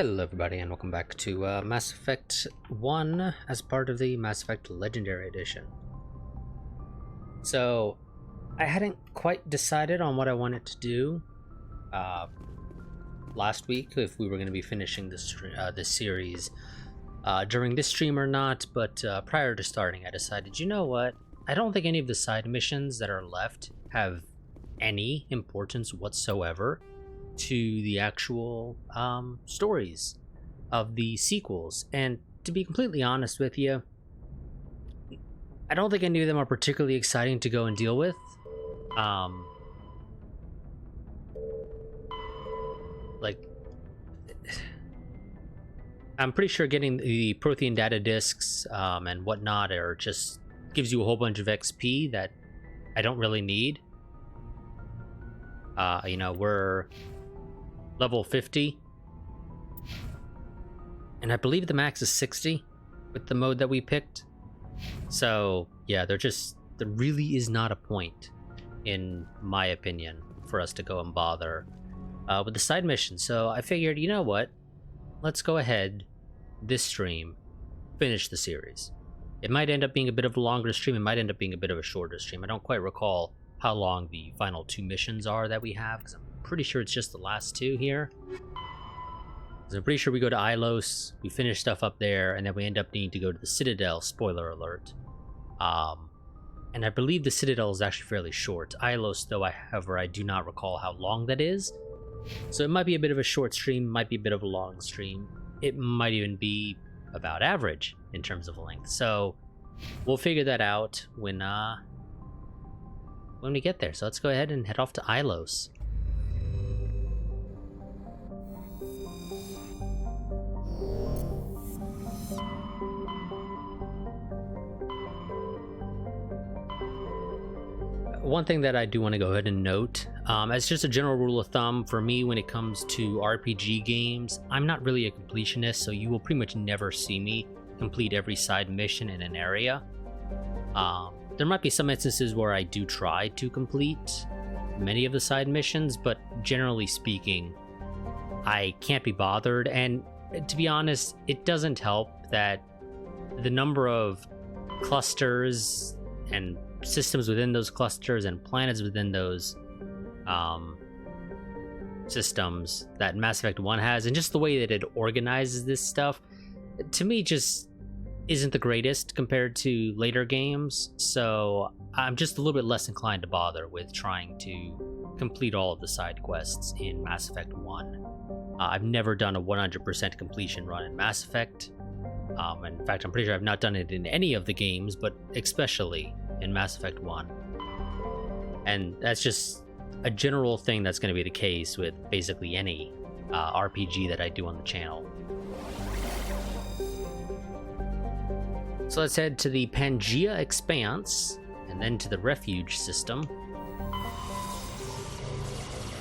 Hello everybody and welcome back to Mass Effect 1 as part of the Mass Effect Legendary Edition. So, I hadn't quite decided on what I wanted to do last week, if we were going to be finishing this series during this stream or not, but prior to starting I decided, you know what, I don't think any of the side missions that are left have any importance whatsoever to the actual stories of the sequels. And to be completely honest with you, I don't think any of them are particularly exciting to go and deal with. Like, I'm pretty sure getting the Prothean data discs and whatnot are just gives you a whole bunch of XP that I don't really need. You know, we're level 50, and I believe the max is 60 with the mode that we picked. So yeah, there really is not a point, in my opinion, for us to go and bother with the side missions. So I figured, you know what, let's go ahead this stream, finish the series. It might end up being a bit of a longer stream, it might end up being a bit of a shorter stream. I don't quite recall how long the final two missions are that we have, because I'm pretty sure it's just the last two here. So I'm pretty sure we go to Ilos, we finish stuff up there, and then we end up needing to go to the Citadel, spoiler alert. And I believe the Citadel is actually fairly short. Ilos, though, however, I do not recall how long that is. So it might be a bit of a short stream, might be a bit of a long stream. It might even be about average in terms of length. So we'll figure that out when we get there. So let's go ahead and head off to Ilos. One thing that I do want to go ahead and note, as just a general rule of thumb, for me when it comes to RPG games, I'm not really a completionist, so you will pretty much never see me complete every side mission in an area. There might be some instances where I do try to complete many of the side missions, but generally speaking, I can't be bothered. And to be honest, it doesn't help that the number of clusters and systems within those clusters and planets within those systems that Mass Effect 1 has, and just the way that it organizes this stuff, to me just isn't the greatest compared to later games. So I'm just a little bit less inclined to bother with trying to complete all of the side quests in Mass Effect 1. I've never done a 100% completion run in Mass Effect. In fact, I'm pretty sure I've not done it in any of the games, but especially in Mass Effect 1. And that's just a general thing that's going to be the case with basically any RPG that I do on the channel. So let's head to the Pangea Expanse, and then to the Refuge system,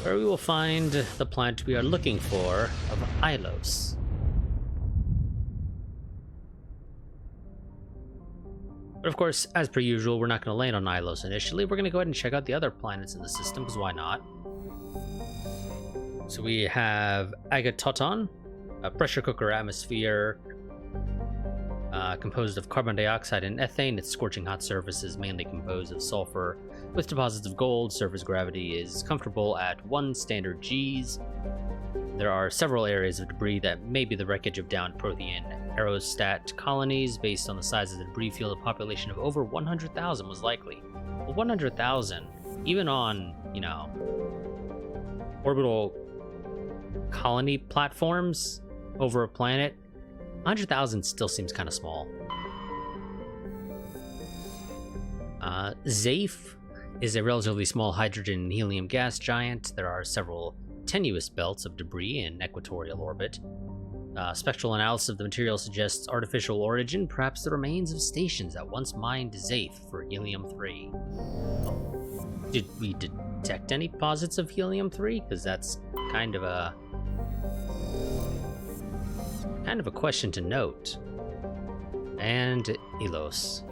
where we will find the planet we are looking for of Ilos. But of course, as per usual, we're not going to land on Ilos initially. We're going to go ahead and check out the other planets in the system, because why not? So we have Agatoton, a pressure cooker atmosphere, composed of carbon dioxide and ethane. Its scorching hot surface is mainly composed of sulfur with deposits of gold. Surface gravity is comfortable at 1 standard Gs. There are several areas of debris that may be the wreckage of downed Prothean aerostat colonies. Based on the size of the debris field, a population of over 100,000 was likely. Well, 100,000, even on, you know, orbital colony platforms over a planet, 100,000 still seems kind of small. Zaif is a relatively small hydrogen and helium gas giant. There are several tenuous belts of debris in equatorial orbit. Spectral analysis of the material suggests artificial origin, perhaps the remains of stations that once mined Zaif for helium-3. Did we detect any posits of helium-3? Because that's kind of a question to note. And Ilos,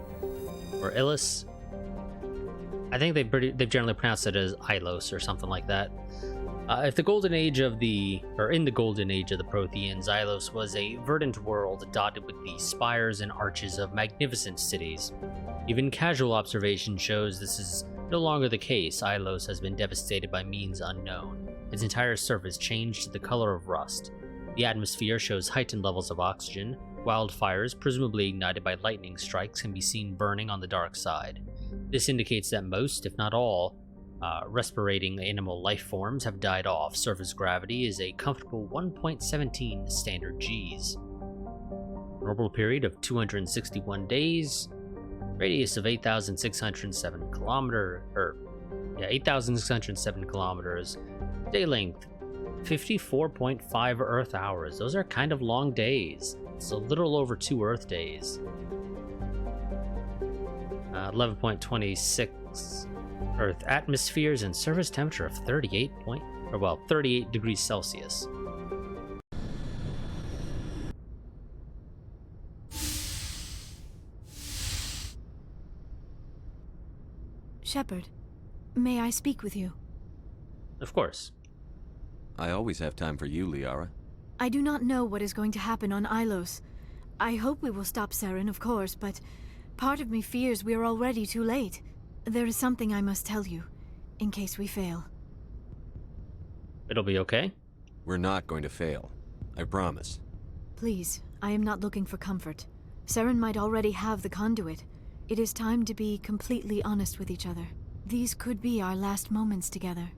or Ilis. I think they've generally pronounced it as Ilos or something like that. In the golden age of the Protheans, Xylos was a verdant world dotted with the spires and arches of magnificent cities. Even casual observation shows this is no longer the case. Xylos has been devastated by means unknown. Its entire surface changed to the color of rust. The atmosphere shows heightened levels of oxygen. Wildfires, presumably ignited by lightning strikes, can be seen burning on the dark side. This indicates that most, if not all, respirating animal life forms have died off. Surface gravity is a comfortable 1.17 standard Gs. Normal period of 261 days. Radius of 8,607 kilometers. Day length 54.5 Earth hours. Those are kind of long days. It's a little over 2 Earth days. 11.26 Earth atmospheres and surface temperature of 38 degrees Celsius. Shepard, may I speak with you? Of course. I always have time for you, Liara. I do not know what is going to happen on Ilos. I hope we will stop Saren, of course, but part of me fears we are already too late. There is something I must tell you, in case we fail. It'll be okay. We're not going to fail. I promise. Please, I am not looking for comfort. Saren might already have the conduit. It is time to be completely honest with each other. These could be our last moments together.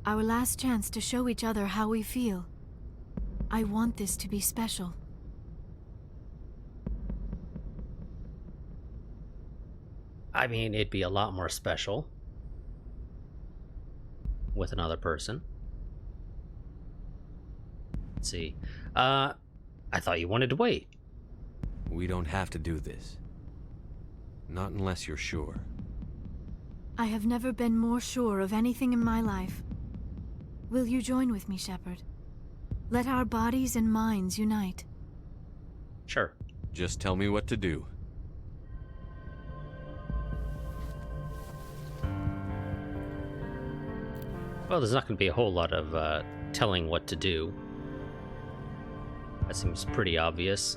Our last chance to show each other how we feel. I want this to be special. I mean, it'd be a lot more special with another person. Let's see. I thought you wanted to wait. We don't have to do this. Not unless you're sure. I have never been more sure of anything in my life. Will you join with me, Shepard? Let our bodies and minds unite. Sure. Just tell me what to do. Well, there's not going to be a whole lot of telling what to do. That seems pretty obvious.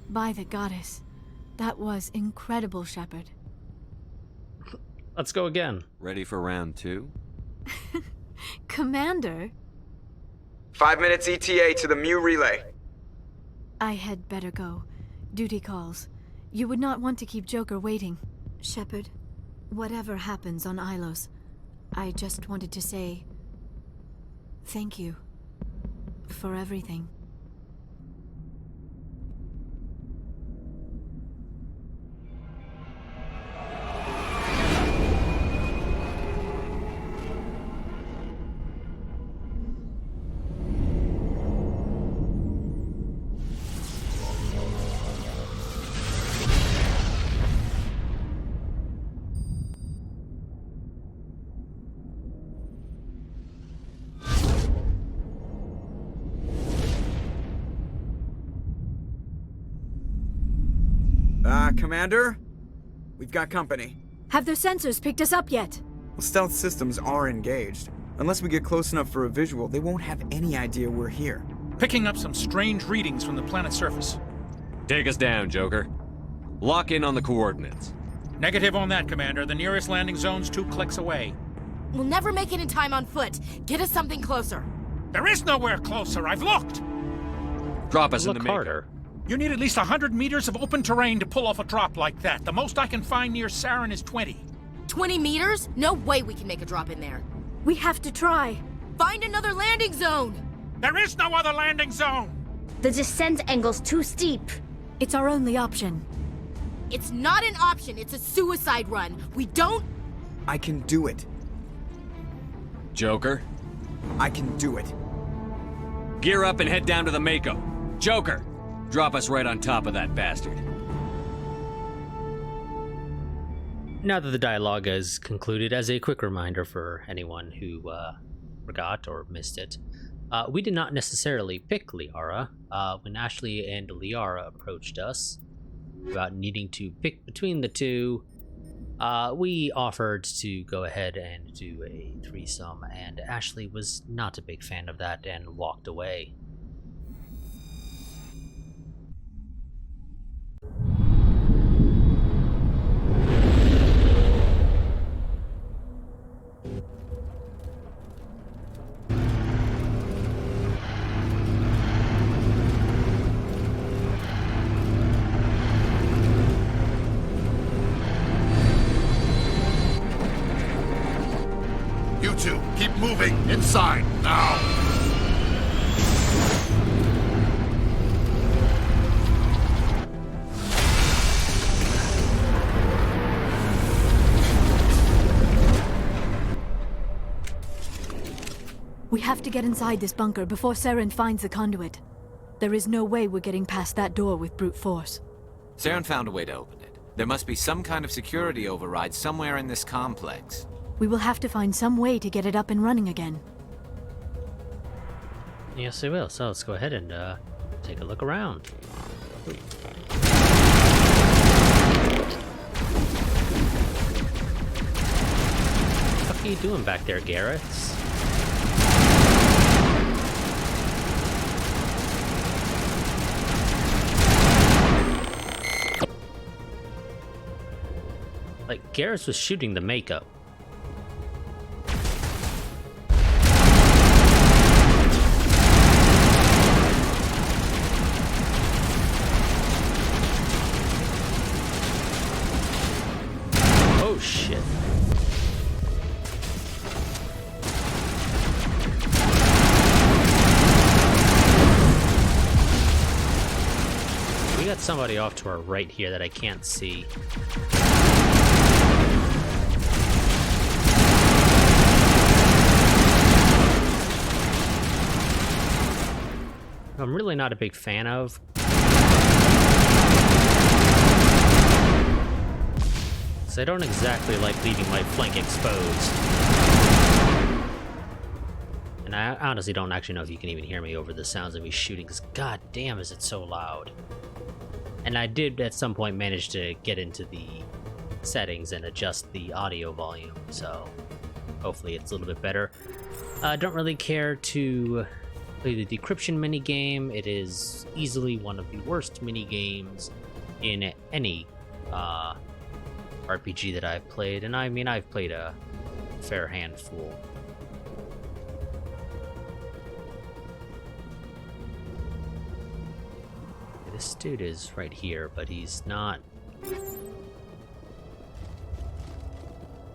By the goddess, that was incredible, Shepard. Let's go again. Ready for round 2? Commander? 5 minutes ETA to the Mu relay. I had better go. Duty calls. You would not want to keep Joker waiting. Shepard, whatever happens on Ilos, I just wanted to say thank you for everything. Commander? We've got company. Have their sensors picked us up yet? Well, stealth systems are engaged. Unless we get close enough for a visual, they won't have any idea we're here. Picking up some strange readings from the planet's surface. Take us down, Joker. Lock in on the coordinates. Negative on that, Commander. The nearest landing zone's 2 clicks away. We'll never make it in time on foot. Get us something closer. There is nowhere closer. I've looked. Drop us in the Look maker. harder. You need at least 100 meters of open terrain to pull off a drop like that. The most I can find near Saren is 20. 20 meters? No way we can make a drop in there. We have to try. Find another landing zone! There is no other landing zone! The descent angle's too steep. It's our only option. It's not an option. It's a suicide run. We don't... I can do it. Joker, I can do it. gear up and head down to the Mako. Joker, drop us right on top of that bastard. Now that the dialogue is concluded, as a quick reminder for anyone who forgot or missed it, we did not necessarily pick Liara. When Ashley and Liara approached us about needing to pick between the two, we offered to go ahead and do a threesome, and Ashley was not a big fan of that and walked away. You two, keep moving inside now. We have to get inside this bunker before Saren finds the conduit. There is no way we're getting past that door with brute force. Saren found a way to open it. There must be some kind of security override somewhere in this complex. We will have to find some way to get it up and running again. Yes, I will. So let's go ahead and take a look around. What are you doing back there, Garrett? Like, Garrus was shooting the Mako. Oh, shit. We got somebody off to our right here that I can't see. I'm really not a big fan of. So I don't exactly like leaving my flank exposed. And I honestly don't actually know if you can even hear me over the sounds of me shooting, because god damn is it so loud. And I did at some point manage to get into the settings and adjust the audio volume, so hopefully it's a little bit better. I don't really care to play the decryption minigame. It is easily one of the worst minigames in any RPG that I've played, and I mean, I've played a fair handful. This dude is right here, but he's not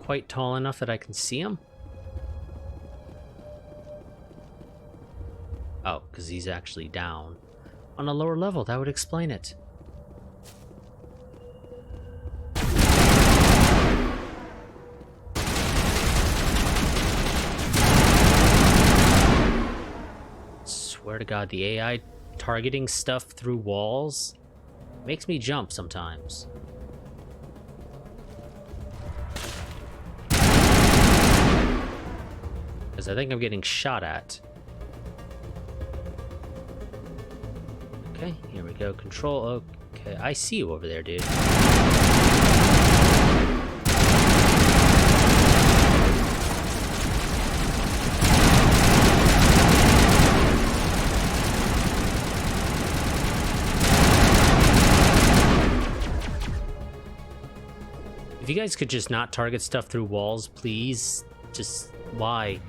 quite tall enough that I can see him. Oh, because he's actually down on a lower level. That would explain it. Swear to God, the AI targeting stuff through walls makes me jump sometimes. Because I think I'm getting shot at. Okay, here we go. Control. Okay, I see you over there, dude. If you guys could just not target stuff through walls, please. Just why?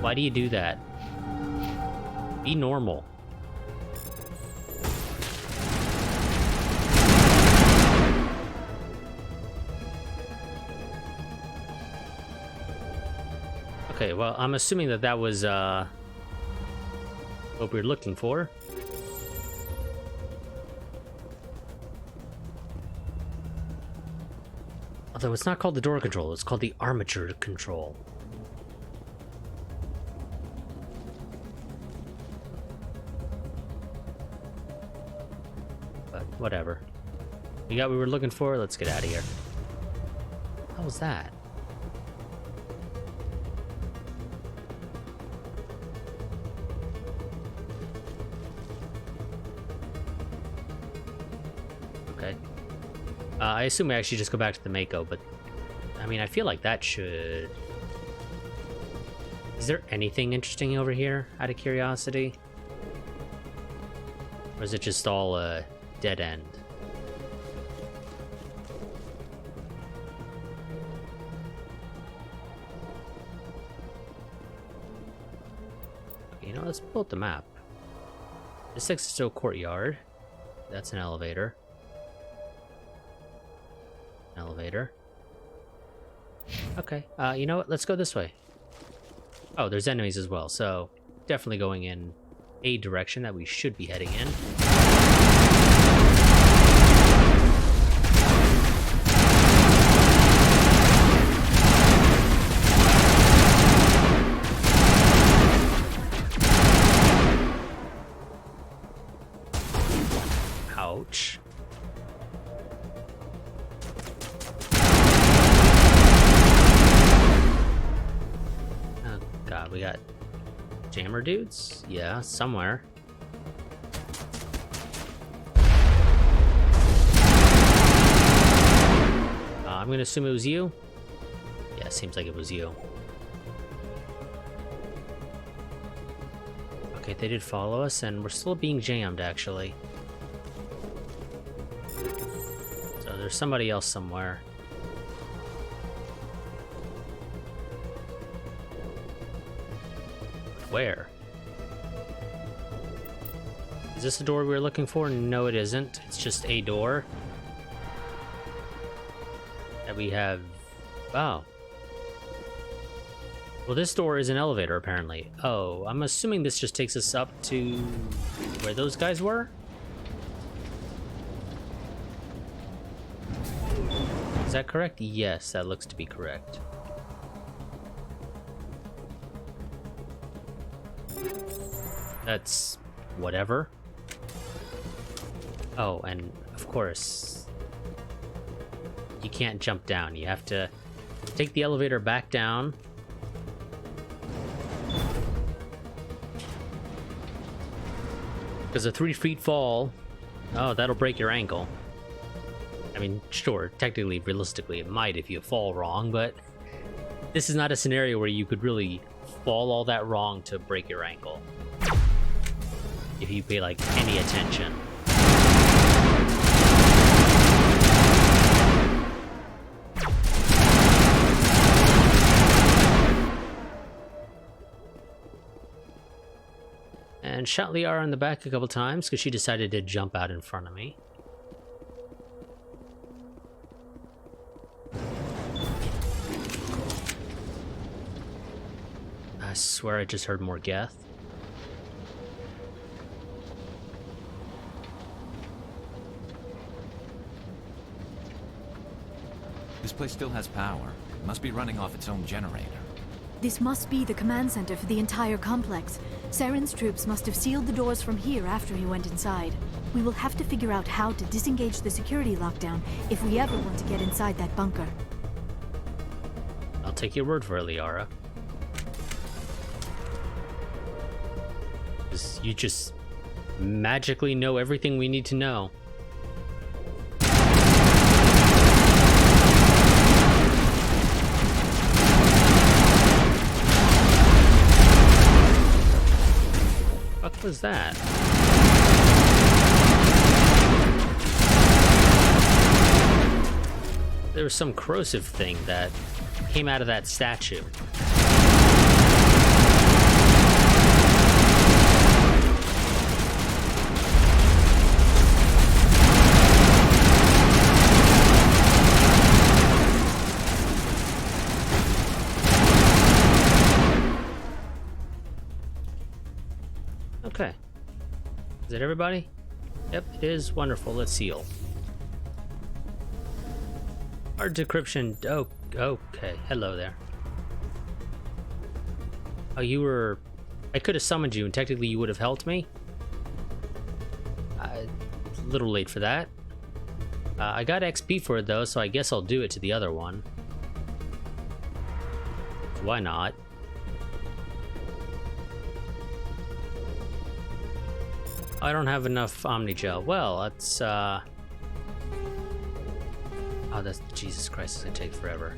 Why do you do that? Be normal. Okay, well, I'm assuming that that was what we were looking for. Although it's not called the door control, it's called the armature control. But whatever. We got what we were looking for, let's get out of here. How was that? Okay. I assume we actually just go back to the Mako, but I mean, I feel like that should... Is there anything interesting over here, out of curiosity? Or is it just all a dead end? You know, let's pull up the map. This takes us to a courtyard. That's an elevator. Elevator. Okay, you know what? Let's go this way. Oh, there's enemies as well, so definitely going in a direction that we should be heading in. Ouch. We got jammer dudes? Yeah, somewhere. I'm gonna assume it was you. Yeah, seems like it was you. Okay, they did follow us, and we're still being jammed, actually. So there's somebody else somewhere. Where? Is this the door we were looking for? No, it isn't. It's just a door. That we have... Oh. Well, this door is an elevator, apparently. Oh, I'm assuming this just takes us up to... where those guys were? Is that correct? Yes, that looks to be correct. That's whatever. Oh, and of course, you can't jump down. You have to take the elevator back down. Because a 3 feet fall, oh, that'll break your ankle. I mean, sure, technically, realistically, it might if you fall wrong, but this is not a scenario where you could really fall all that wrong to break your ankle. If you pay, like, any attention. And shot Liara in the back a couple times because she decided to jump out in front of me. I swear I just heard more Geth. This place still has power. It must be running off its own generator. This must be the command center for the entire complex. Saren's troops must have sealed the doors from here after he went inside. We will have to figure out how to disengage the security lockdown if we ever want to get inside that bunker. I'll take your word for it, Liara. 'Cause you just magically know everything we need to know. What was that? There was some corrosive thing that came out of that statue. Okay. Is it everybody? Yep, it is. Wonderful. Let's seal. Hard decryption. Oh, okay. Hello there. Oh, you were... I could have summoned you, and technically you would have helped me. A little late for that. I got XP for it, though, so I guess I'll do it to the other one. Why not? I don't have enough Omnigel. Well, that's, Oh, that's... Jesus Christ, it's gonna take forever.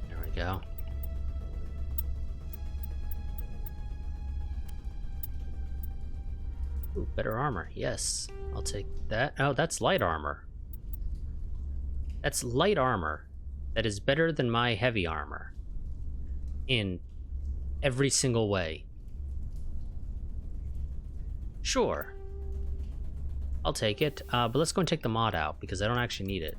There we go. Ooh, better armor. Yes, I'll take that. Oh, that's light armor. That's light armor. That is better than my heavy armor. In every single way. Sure. I'll take it. But let's go and take the mod out, because I don't actually need it.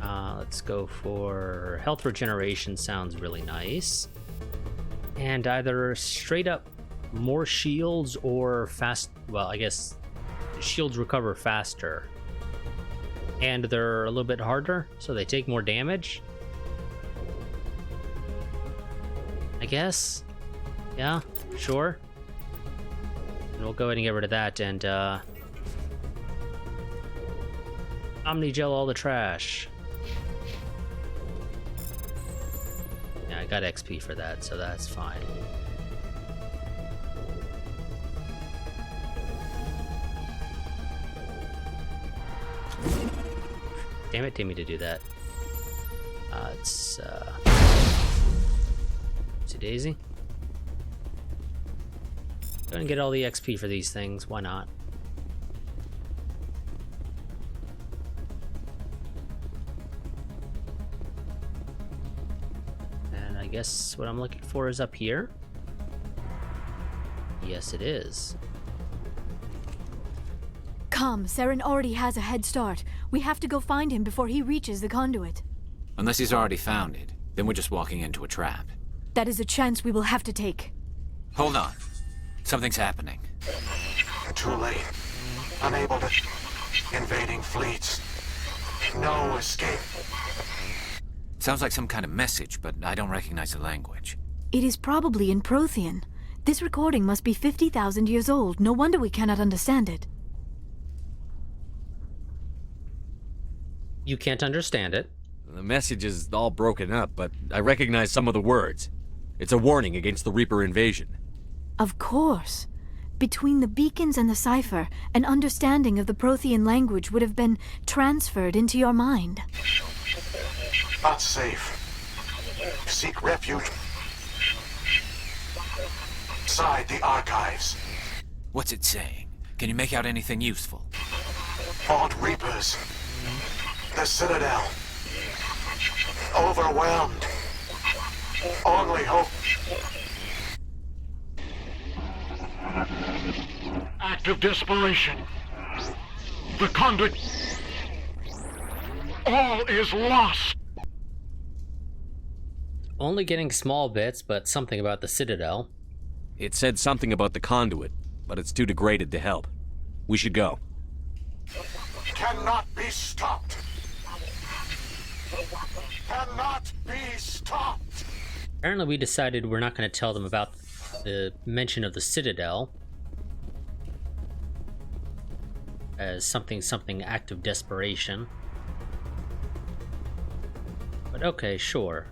Let's go for health regeneration. Sounds really nice. And either straight up more shields or fast... Well, I guess shields recover faster. And they're a little bit harder, so they take more damage. I guess? Yeah, sure. And we'll go ahead and get rid of that and, Omnigel all the trash. Yeah, I got XP for that, so that's fine. Damn it, didn't mean to do that. It's, Oopsie daisy. Go and get all the XP for these things, why not? And I guess what I'm looking for is up here. Yes, it is. Come, Saren already has a head start. We have to go find him before he reaches the conduit. Unless he's already found it, then we're just walking into a trap. That is a chance we will have to take. Hold on. Something's happening. Too late. Unable to... Invading fleets. No escape. Sounds like some kind of message, but I don't recognize the language. It is probably in Prothean. This recording must be 50,000 years old. No wonder we cannot understand it. You can't understand it. The message is all broken up, but I recognize some of the words. It's a warning against the Reaper invasion. Of course. Between the beacons and the cipher, an understanding of the Prothean language would have been transferred into your mind. Not safe. Seek refuge. Inside the archives. What's it saying? Can you make out anything useful? Fought Reapers. The Citadel. Overwhelmed. Only hope. Act of desperation. The conduit. All is lost. Only getting small bits, but something about the Citadel. It said something about the conduit, but it's too degraded to help. We should go. Cannot be stopped. Cannot be stopped. Apparently we decided we're not going to tell them about the mention of the Citadel as something act of desperation. But okay, sure.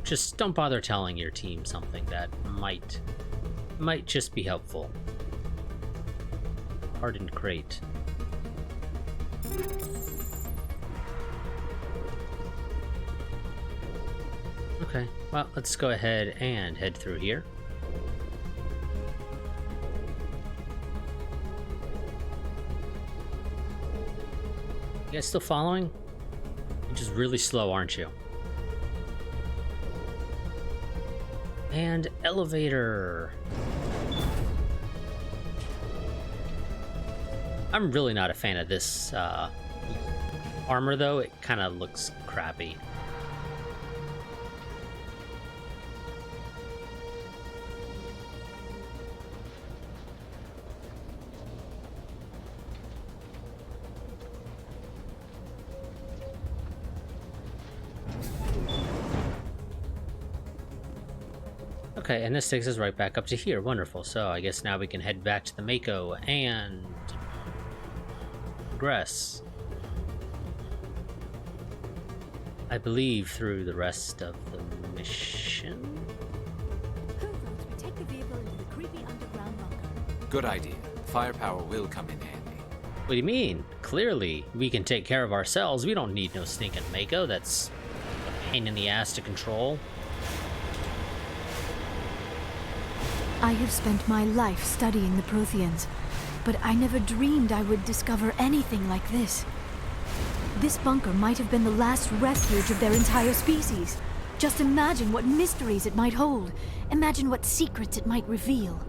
Just don't bother telling your team something that might just be helpful. Hardened crate. Okay, well, let's go ahead and head through here. You guys still following? You're just really slow, aren't you? And elevator. I'm really not a fan of this armor, though. It kind of looks crappy. Okay, and this takes us right back up to here. Wonderful. So I guess now we can head back to the Mako and progress, I believe, through the rest of the mission. Who votes we take the vehicle into the creepy underground bunker? Good idea. Firepower will come in handy. What do you mean? Clearly, we can take care of ourselves. We don't need no stinking Mako. That's a pain in the ass to control. I have spent my life studying the Protheans, but I never dreamed I would discover anything like this. This bunker might have been the last refuge of their entire species. Just imagine what mysteries it might hold. Imagine what secrets it might reveal.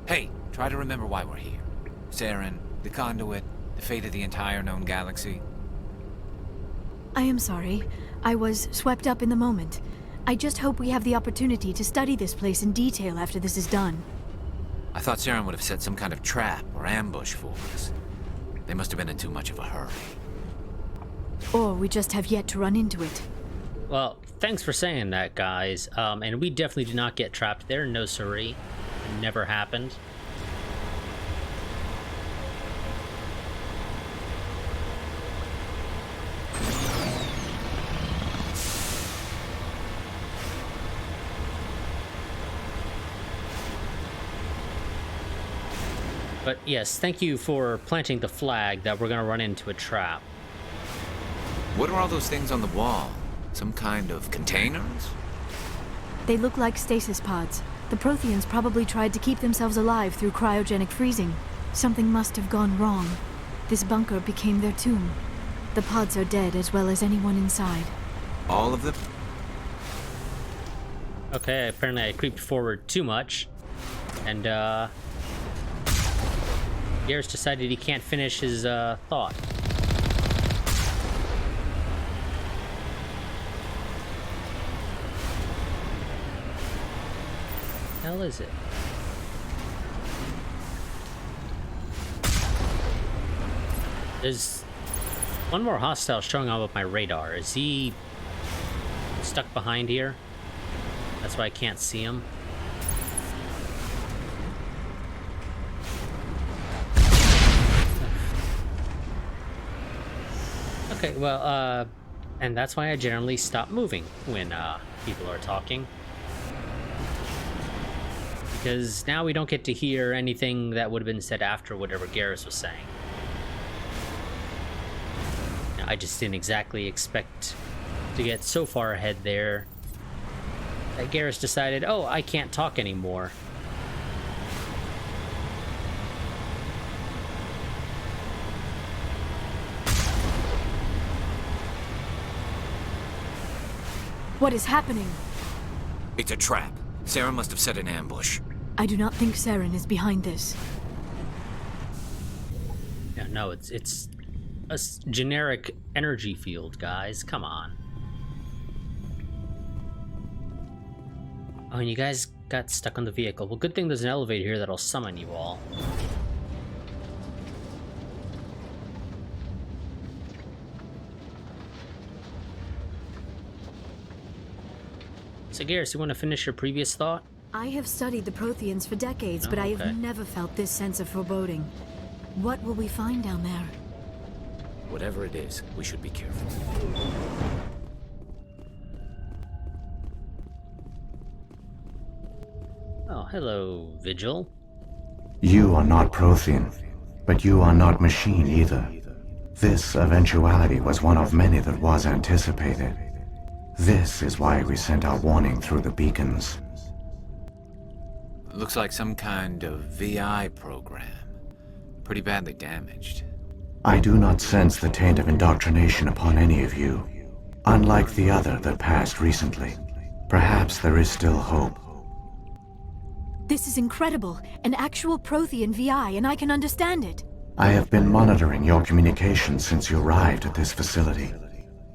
Hey, try to remember why we're here. Saren, the conduit, the fate of the entire known galaxy. I am sorry. I was swept up in the moment. I just hope we have the opportunity to study this place in detail after this is done. I thought Saren would have set some kind of trap or ambush for us. They must have been in too much of a hurry. Or we just have yet to run into it. Well, thanks for saying that, guys. And we definitely did not get trapped there. No siree. It never happened. But yes, thank you for planting the flag that we're gonna run into a trap. What are all those things on the wall? Some kind of containers? They look like stasis pods. The Protheans probably tried to keep themselves alive through cryogenic freezing. Something must have gone wrong. This bunker became their tomb. The pods are dead as well as anyone inside. All of them? Okay, apparently I creeped forward too much. And, Garrus decided he can't finish his, thought. Hell is it? There's one more hostile showing up with my radar. Is he stuck behind here? That's why I can't see him. Okay, well, and that's why I generally stop moving when, people are talking. Because now we don't get to hear anything that would have been said after whatever Garrus was saying. I just didn't exactly expect to get so far ahead there that Garrus decided, oh, I can't talk anymore. What is happening? It's a trap. Saren must have set an ambush. I do not think Saren is behind this. Yeah, no, it's a generic energy field, guys. Come on. Oh, and you guys got stuck on the vehicle. Well, good thing there's an elevator here that'll summon you all. So, Garrus, you want to finish your previous thought? I have studied the Protheans for decades, but I okay. have never felt this sense of foreboding. What will we find down there? Whatever it is, we should be careful. Oh, hello, Vigil. You are not Prothean, but you are not machine either. This eventuality was one of many that was anticipated. This is why we sent our warning through the beacons. Looks like some kind of VI program. Pretty badly damaged. I do not sense the taint of indoctrination upon any of you, unlike the other that passed recently. Perhaps there is still hope. This is incredible. An actual Prothean VI, and I can understand it. I have been monitoring your communications since you arrived at this facility.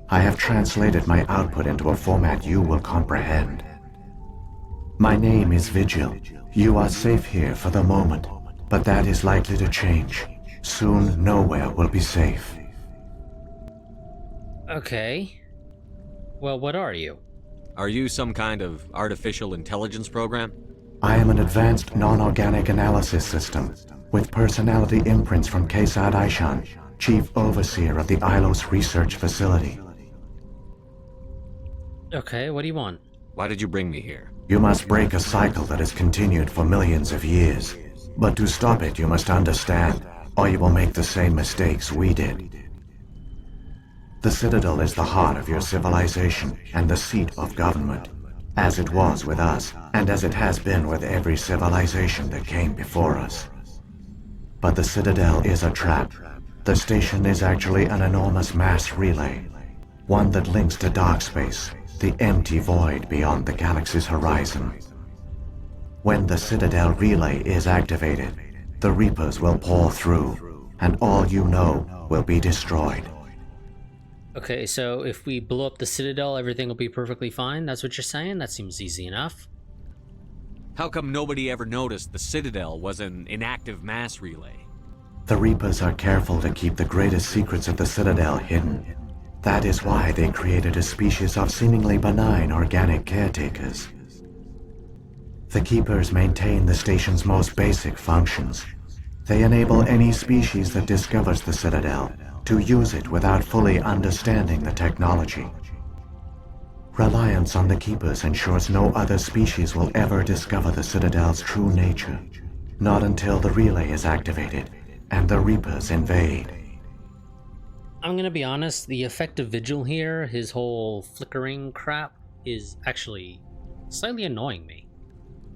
I have translated my output into a format you will comprehend. My name is Vigil. You are safe here for the moment, but that is likely to change. Soon, nowhere will be safe. Okay. Well, what are you? Are you some kind of artificial intelligence program? I am an advanced non-organic analysis system, with personality imprints from Kesad Aishan, Chief Overseer of the Ilos Research Facility. Okay, what do you want? Why did you bring me here? You must break a cycle that has continued for millions of years. But to stop it, you must understand, or you will make the same mistakes we did. The Citadel is the heart of your civilization and the seat of government, as it was with us, and as it has been with every civilization that came before us. But the Citadel is a trap. The station is actually an enormous mass relay, one that links to dark space, the empty void beyond the galaxy's horizon. When the Citadel relay is activated, the Reapers will pour through, and all you know will be destroyed. Okay, so if we blow up the Citadel, everything will be perfectly fine? That's what you're saying? That seems easy enough. How come nobody ever noticed the Citadel was an inactive mass relay? The Reapers are careful to keep the greatest secrets of the Citadel hidden. That is why they created a species of seemingly benign organic caretakers. The Keepers maintain the station's most basic functions. They enable any species that discovers the Citadel to use it without fully understanding the technology. Reliance on the Keepers ensures no other species will ever discover the Citadel's true nature, not until the relay is activated and the Reapers invade. I'm gonna be honest, the effect of Vigil here, his whole flickering crap, is actually slightly annoying me.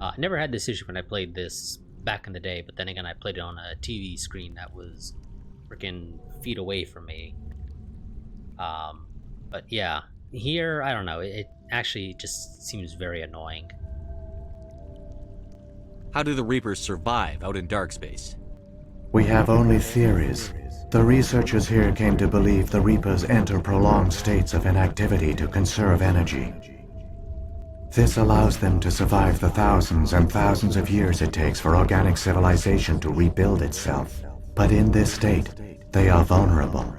I never had this issue when I played this back in the day, but then again I played it on a TV screen that was freaking feet away from me. But yeah, here, I don't know, it actually just seems very annoying. How do the Reapers survive out in dark space? We have only theories. The researchers here came to believe the Reapers enter prolonged states of inactivity to conserve energy. This allows them to survive the thousands and thousands of years it takes for organic civilization to rebuild itself. But in this state, they are vulnerable.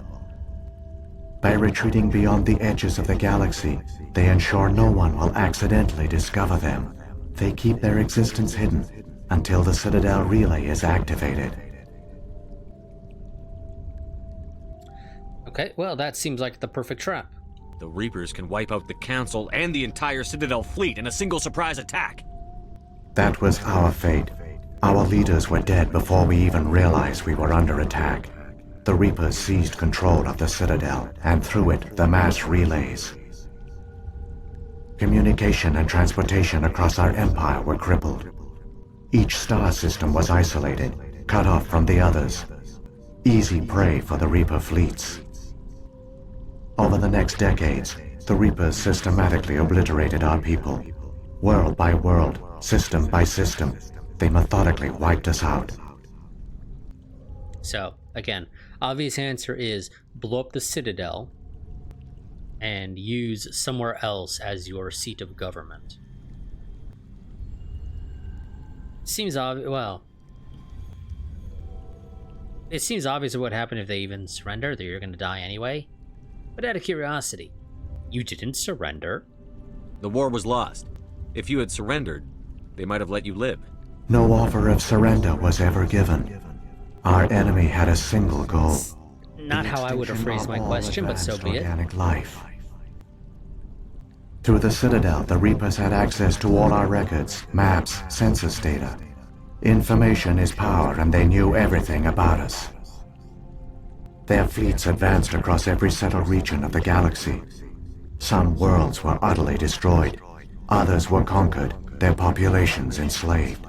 By retreating beyond the edges of the galaxy, they ensure no one will accidentally discover them. They keep their existence hidden until the Citadel relay is activated. Okay, well, that seems like the perfect trap. The Reapers can wipe out the Council and the entire Citadel fleet in a single surprise attack. That was our fate. Our leaders were dead before we even realized we were under attack. The Reapers seized control of the Citadel, and through it, the mass relays. Communication and transportation across our empire were crippled. Each star system was isolated, cut off from the others. Easy prey for the Reaper fleets. Over the next decades, the Reapers systematically obliterated our people. World by world, system by system, they methodically wiped us out. So, again, obvious answer is blow up the Citadel and use somewhere else as your seat of government. Seems obvious. Well, it seems obvious what would happen if they even surrender, that you're going to die anyway. But out of curiosity, you didn't surrender. The war was lost. If you had surrendered, they might have let you live. No offer of surrender was ever given. Our enemy had a single goal. Not how I would have phrased my question, but so be it. Organic life. Through the Citadel, the Reapers had access to all our records, maps, census data. Information is power, and they knew everything about us. Their fleets advanced across every settled region of the galaxy. Some worlds were utterly destroyed. Others were conquered, their populations enslaved.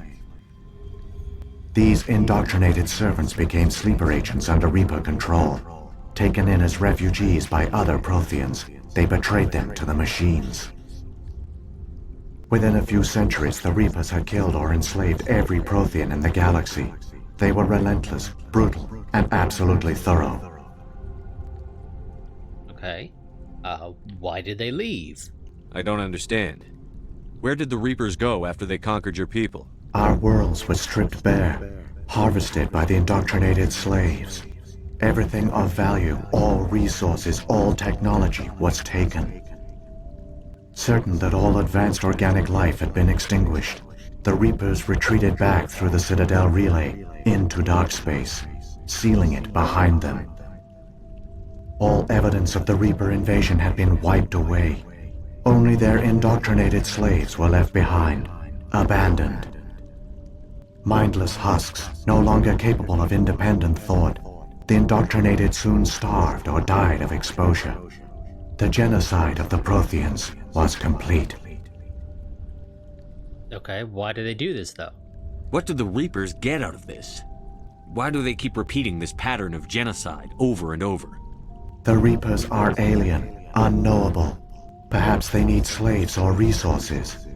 These indoctrinated servants became sleeper agents under Reaper control. Taken in as refugees by other Protheans, they betrayed them to the machines. Within a few centuries, the Reapers had killed or enslaved every Prothean in the galaxy. They were relentless, brutal, and absolutely thorough. Okay. Why did they leave? I don't understand. Where did the Reapers go after they conquered your people? Our worlds were stripped bare, harvested by the indoctrinated slaves. Everything of value, all resources, all technology was taken. Certain that all advanced organic life had been extinguished, the Reapers retreated back through the Citadel relay into dark space, sealing it behind them. All evidence of the Reaper invasion had been wiped away. Only their indoctrinated slaves were left behind, abandoned. Mindless husks, no longer capable of independent thought, the indoctrinated soon starved or died of exposure. The genocide of the Protheans was complete. Okay, why do they do this, though? What do the Reapers get out of this? Why do they keep repeating this pattern of genocide over and over? The Reapers are alien, unknowable. Perhaps they need slaves or resources.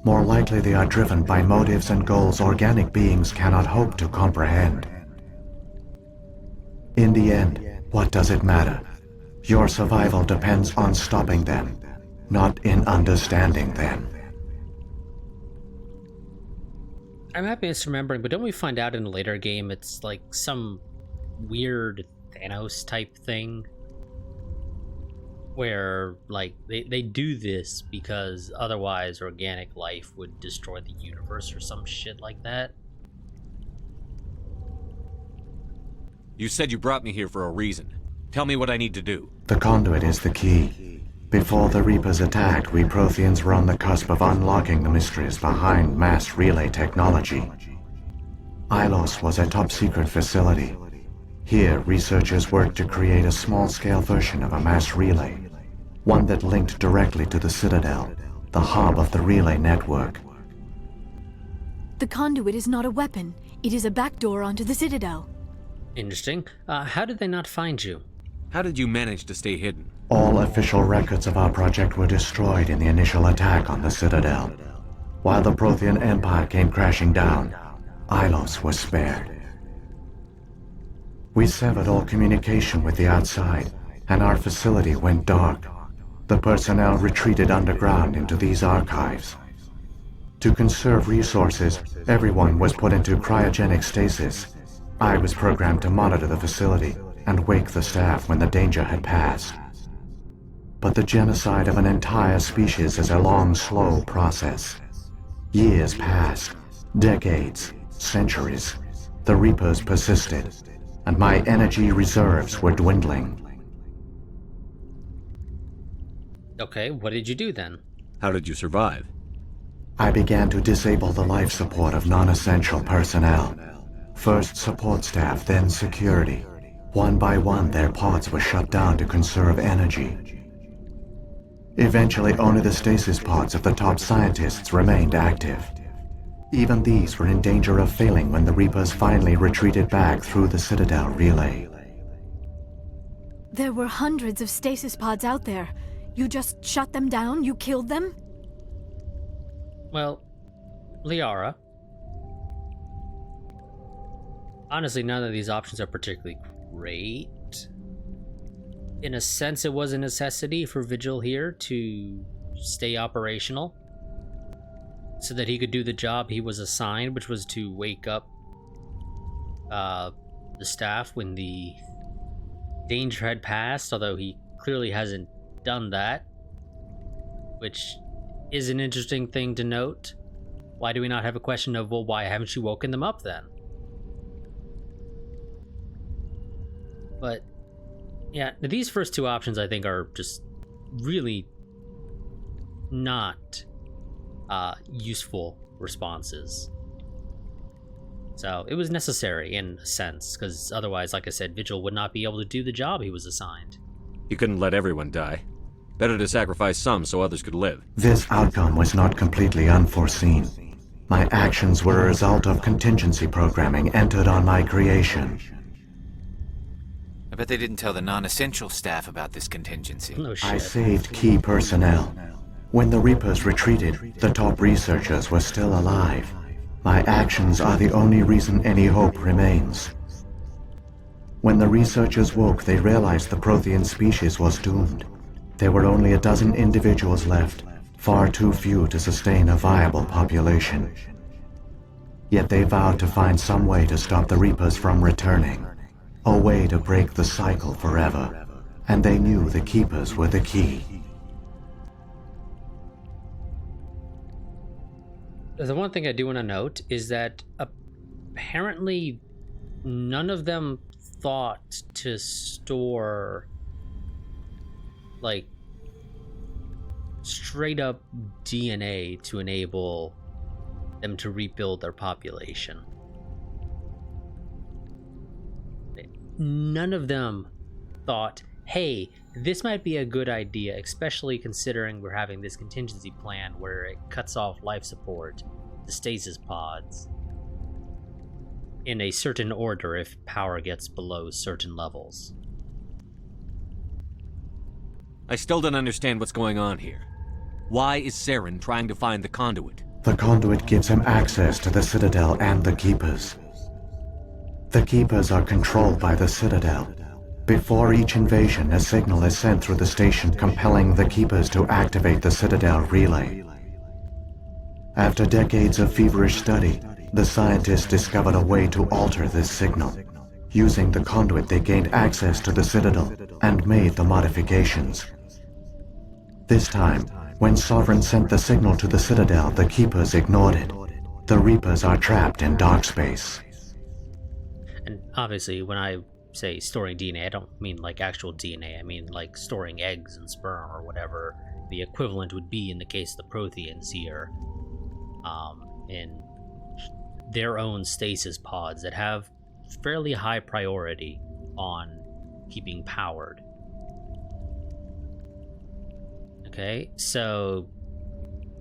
More likely they are driven by motives and goals organic beings cannot hope to comprehend. In the end, what does it matter? Your survival depends on stopping them, not in understanding them. I'm happy it's remembering, but don't we find out in a later game it's like some weird Thanos type thing? Where, like, they do this because otherwise organic life would destroy the universe or some shit like that. You said you brought me here for a reason. Tell me what I need to do. The conduit is the key. Before the Reapers attacked, we Protheans were on the cusp of unlocking the mysteries behind mass relay technology. Ilos was a top-secret facility. Here, researchers worked to create a small-scale version of a mass relay, one that linked directly to the Citadel, the hub of the relay network. The conduit is not a weapon. It is a backdoor onto the Citadel. Interesting. How did they not find you? How did you manage to stay hidden? All official records of our project were destroyed in the initial attack on the Citadel. While the Prothean Empire came crashing down, Ilos was spared. We severed all communication with the outside, and our facility went dark. The personnel retreated underground into these archives. To conserve resources, everyone was put into cryogenic stasis. I was programmed to monitor the facility and wake the staff when the danger had passed. But the genocide of an entire species is a long, slow process. Years passed, decades, centuries. The Reapers persisted, and my energy reserves were dwindling. Okay, what did you do then? How did you survive? I began to disable the life support of non-essential personnel. First support staff, then security. One by one, their pods were shut down to conserve energy. Eventually, only the stasis pods of the top scientists remained active. Even these were in danger of failing when the Reapers finally retreated back through the Citadel relay. There were hundreds of stasis pods out there. You just shut them down? You killed them? Well, Liara, honestly, none of these options are particularly great. In a sense, it was a necessity for Vigil here to stay operational so that he could do the job he was assigned, which was to wake up the staff when the danger had passed, although he clearly hasn't done that, which is an interesting thing to note. Why do we not have a question of, well, why haven't you woken them up then? But yeah, these first two options I think are just really not useful responses. So it was necessary in a sense, because otherwise, like I said, Vigil would not be able to do the job he was assigned. You couldn't let everyone die. Better to sacrifice some so others could live. This outcome was not completely unforeseen. My actions were a result of contingency programming entered on my creation. I bet they didn't tell the non-essential staff about this contingency. No shit. I saved key personnel. When the Reapers retreated, the top researchers were still alive. My actions are the only reason any hope remains. When the researchers woke, they realized the Prothean species was doomed. There were only a dozen individuals left, far too few to sustain a viable population. Yet they vowed to find some way to stop the Reapers from returning, a way to break the cycle forever, and they knew the Keepers were the key. The one thing I do want to note is that apparently none of them thought to store like straight up DNA to enable them to rebuild their population. None of them thought, hey, this might be a good idea, especially considering we're having this contingency plan where it cuts off life support to stasis pods in a certain order if power gets below certain levels. I still don't understand what's going on here. Why is Saren trying to find the conduit? The conduit gives him access to the Citadel and the Keepers. The Keepers are controlled by the Citadel. Before each invasion, a signal is sent through the station compelling the Keepers to activate the Citadel relay. After decades of feverish study, the scientists discovered a way to alter this signal. Using the conduit, they gained access to the Citadel and made the modifications. This time, when Sovereign sent the signal to the Citadel, the Keepers ignored it. The Reapers are trapped in dark space. And obviously, when I say storing DNA, I don't mean like actual DNA. I mean like storing eggs and sperm or whatever the equivalent would be in the case of the Protheans here, in their own stasis pods that have fairly high priority on keeping powered. Okay, so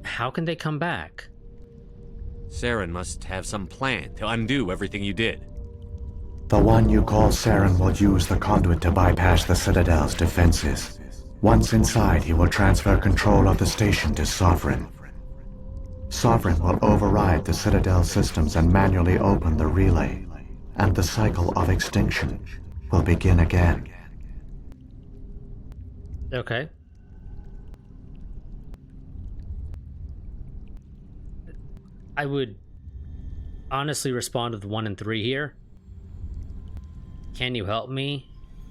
how can they come back? Saren must have some plan to undo everything you did. The one you call Saren will use the conduit to bypass the Citadel's defenses. Once inside, he will transfer control of the station to Sovereign. Sovereign will override the Citadel systems and manually open the relay, and the cycle of extinction will begin again. Okay. I would honestly respond with 1 and 3 here. Can you help me?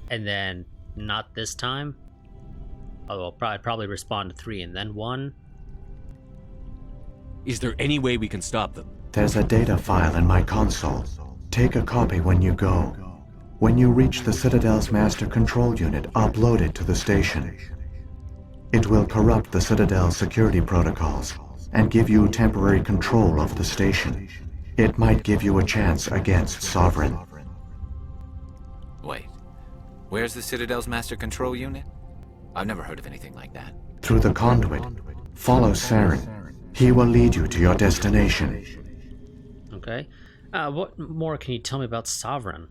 And then not this time. Although I'll probably respond to 3 and then 1. Is there any way we can stop them? There's a data file in my console. Take a copy when you go. When you reach the Citadel's master control unit, upload it to the station. It will corrupt the Citadel's security protocols and give you temporary control of the station. It might give you a chance against Sovereign. Wait, where's the Citadel's master control unit? I've never heard of anything like that. Through the conduit, follow Saren. He will lead you to your destination. Okay. What more can you tell me about Sovereign?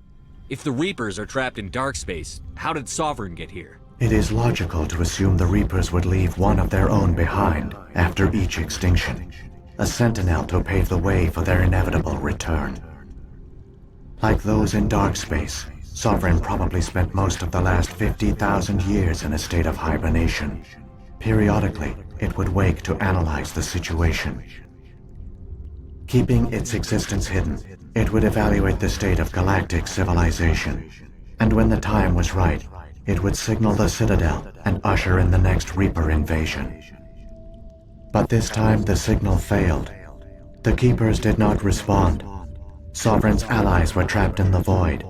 If the Reapers are trapped in dark space, how did Sovereign get here? It is logical to assume the Reapers would leave one of their own behind after each extinction, a sentinel to pave the way for their inevitable return. Like those in dark space, Sovereign probably spent most of the last 50,000 years in a state of hibernation. Periodically, it would wake to analyze the situation. Keeping its existence hidden, it would evaluate the state of galactic civilization. And when the time was right, it would signal the Citadel and usher in the next Reaper invasion. But this time the signal failed. The Keepers did not respond. Sovereign's allies were trapped in the void.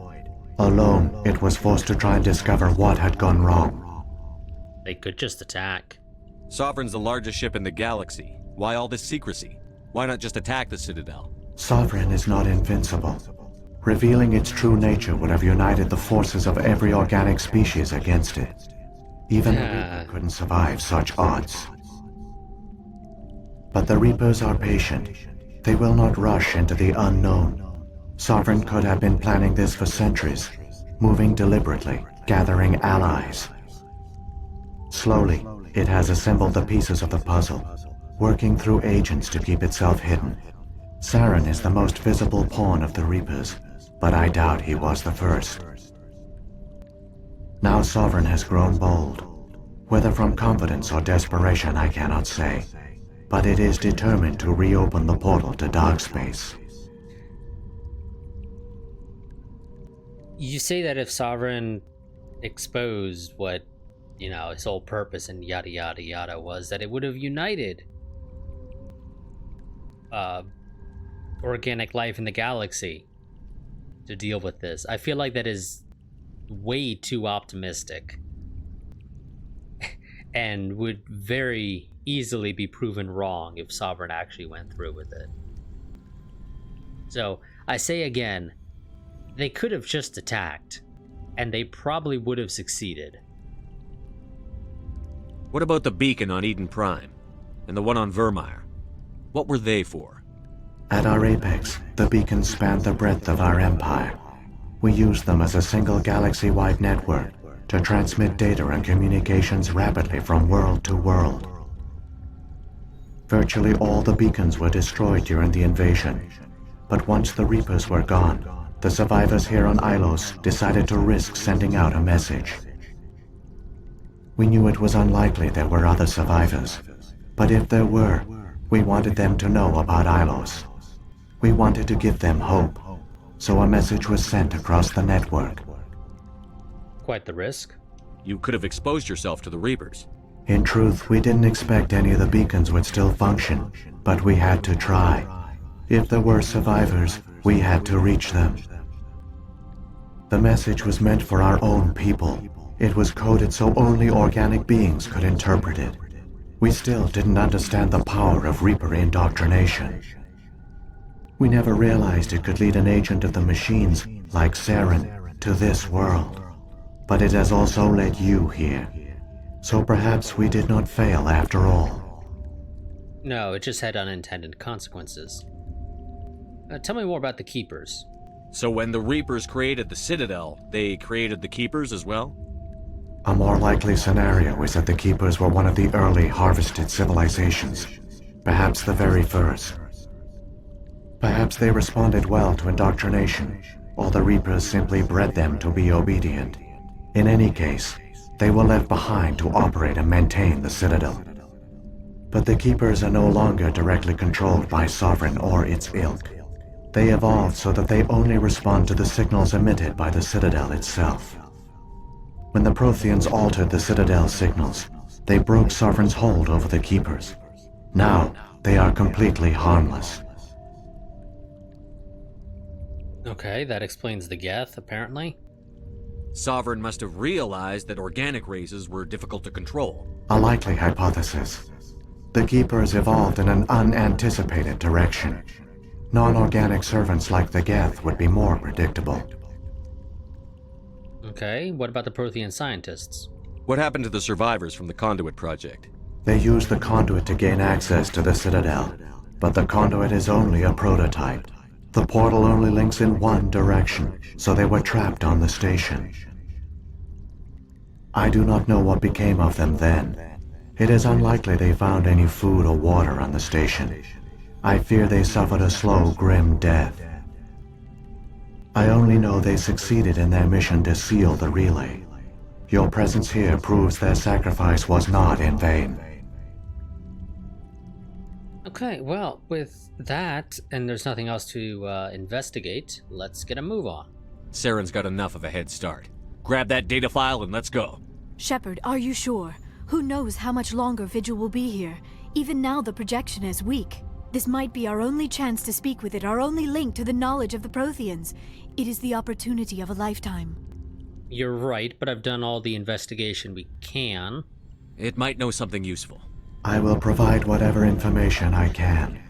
Alone, it was forced to try and discover what had gone wrong. They could just attack. Sovereign's the largest ship in the galaxy. Why all this secrecy? Why not just attack the Citadel? Sovereign is not invincible. Revealing its true nature would have united the forces of every organic species against it. Even a Reaper couldn't survive such odds. But the Reapers are patient. They will not rush into the unknown. Sovereign could have been planning this for centuries, moving deliberately, gathering allies. Slowly, it has assembled the pieces of the puzzle, working through agents to keep itself hidden. Saren is the most visible pawn of the Reapers, but I doubt he was the first. Now Sovereign has grown bold. Whether from confidence or desperation, I cannot say. But it is determined to reopen the portal to dark space. You say that if Sovereign exposed what, his whole purpose and yada yada yada was, that it would have united organic life in the galaxy to deal with this. I feel like that is way too optimistic and would very easily be proven wrong if Sovereign actually went through with it. So I say again, they could have just attacked, and they probably would have succeeded. What about the beacon on Eden Prime? And the one on Vermeer? What were they for? At our apex, the beacons spanned the breadth of our empire. We used them as a single galaxy-wide network to transmit data and communications rapidly from world to world. Virtually all the beacons were destroyed during the invasion, but once the Reapers were gone, the survivors here on Ilos decided to risk sending out a message. We knew it was unlikely there were other survivors, but if there were, we wanted them to know about Ilos. We wanted to give them hope, so a message was sent across the network. Quite the risk. You could have exposed yourself to the Reapers. In truth, we didn't expect any of the beacons would still function, but we had to try. If there were survivors, we had to reach them. The message was meant for our own people. It was coded so only organic beings could interpret it. We still didn't understand the power of Reaper indoctrination. We never realized it could lead an agent of the machines, like Saren, to this world. But it has also led you here. So perhaps we did not fail after all. No, it just had unintended consequences. Tell me more about the Keepers. So when the Reapers created the Citadel, they created the Keepers as well? A more likely scenario is that the Keepers were one of the early harvested civilizations, perhaps the very first. Perhaps they responded well to indoctrination, or the Reapers simply bred them to be obedient. In any case, they were left behind to operate and maintain the Citadel. But the Keepers are no longer directly controlled by Sovereign or its ilk. They evolved so that they only respond to the signals emitted by the Citadel itself. When the Protheans altered the Citadel's signals, they broke Sovereign's hold over the Keepers. Now, they are completely harmless. Okay, that explains the Geth, apparently. Sovereign must have realized that organic races were difficult to control. A likely hypothesis. The Keepers evolved in an unanticipated direction. Non-organic servants like the Geth would be more predictable. Okay, what about the Prothean scientists? What happened to the survivors from the Conduit project? They used the conduit to gain access to the Citadel, but the conduit is only a prototype. The portal only links in one direction, so they were trapped on the station. I do not know what became of them then. It is unlikely they found any food or water on the station. I fear they suffered a slow, grim death. I only know they succeeded in their mission to seal the relay. Your presence here proves their sacrifice was not in vain. Okay, well, with that, and there's nothing else to investigate, let's get a move on. Saren's got enough of a head start. Grab that data file and let's go. Shepard, are you sure? Who knows how much longer Vigil will be here? Even now the projection is weak. This might be our only chance to speak with it, our only link to the knowledge of the Protheans. It is the opportunity of a lifetime. You're right, but I've done all the investigation we can. It might know something useful. I will provide whatever information I can.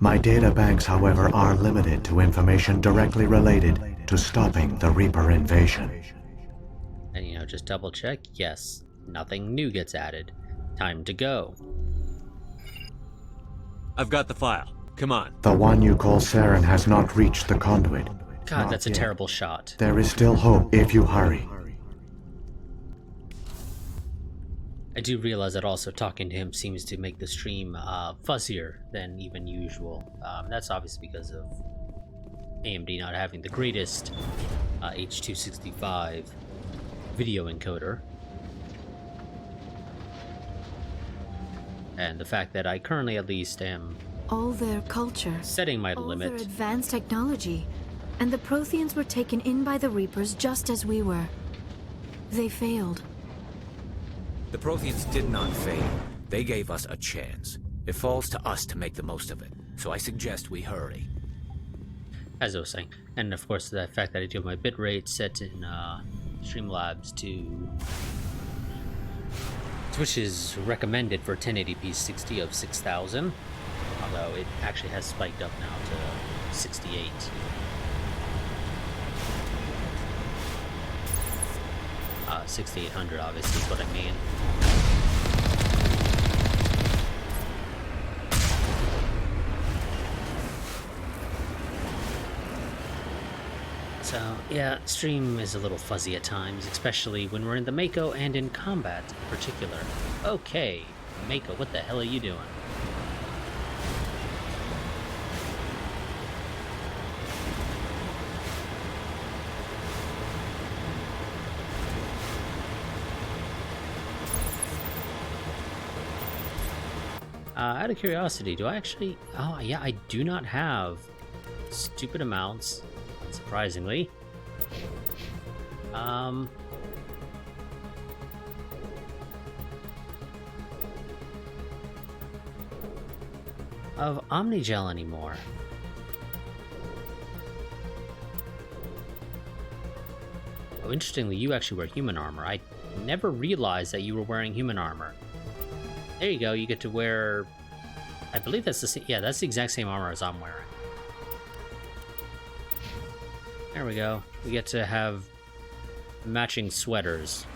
My data banks, however, are limited to information directly related to stopping the Reaper invasion. And just double check, yes, nothing new gets added. Time to go. I've got the file. Come on. The one you call Saren has not reached the conduit. God, Not that's a yet. terrible shot. There is still hope if you hurry. I do realize that also talking to him seems to make the stream fuzzier than even usual. That's obviously because of AMD not having the greatest H265 video encoder. And the fact that I currently at least am All their culture, setting my all limit. their advanced technology, and the Protheans were taken in by the Reapers just as we were. They failed. The Protheans did not fail. They gave us a chance. It falls to us to make the most of it. So I suggest we hurry. As I was saying. And of course the fact that I do have my bitrate set in Streamlabs to which is recommended for 1080p 60 of 6000, although it actually has spiked up now to 68. Uh, 6800 obviously is what I mean. So, yeah, stream is a little fuzzy at times, especially when we're in the Mako and in combat in particular. Okay, Mako, what the hell are you doing? Out of curiosity, do I actually... Oh, yeah, I do not have stupid amounts, surprisingly. Of Omnigel anymore. Oh, interestingly, you actually wear human armor. I never realized that you were wearing human armor. There you go, you get to wear... I believe that's the same... Yeah, that's the exact same armor as I'm wearing. There we go. We get to have matching sweaters.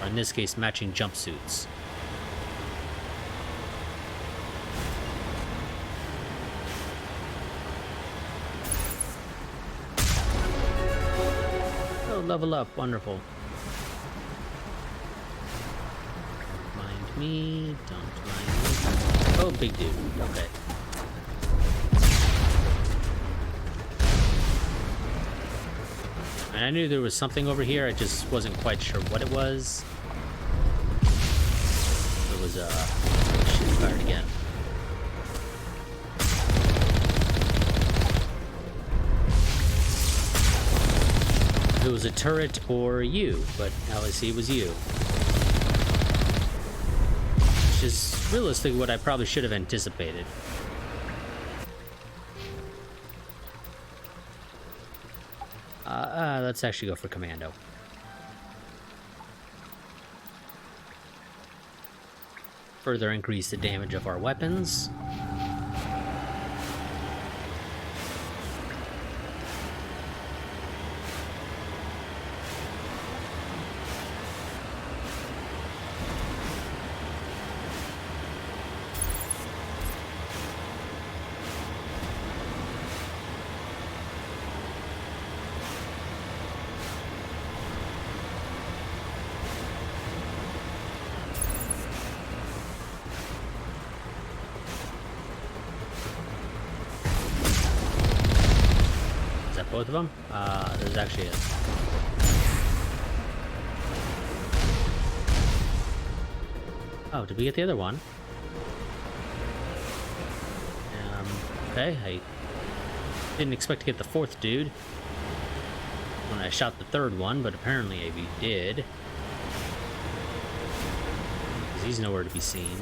Or in this case, matching jumpsuits. Oh, level up. Wonderful. Don't mind me. Don't mind me. Oh, big dude. Okay. And I knew there was something over here, I just wasn't quite sure what it was. It was, shit, fired again. If it was a turret or you, but now I see it was you. Which is realistically what I probably should have anticipated. Let's actually go for Commando. Further increase the damage of our weapons. Both of them? There's actually a... Oh, did we get the other one? Okay, I didn't expect to get the fourth dude when I shot the third one, but apparently we did. Because he's nowhere to be seen.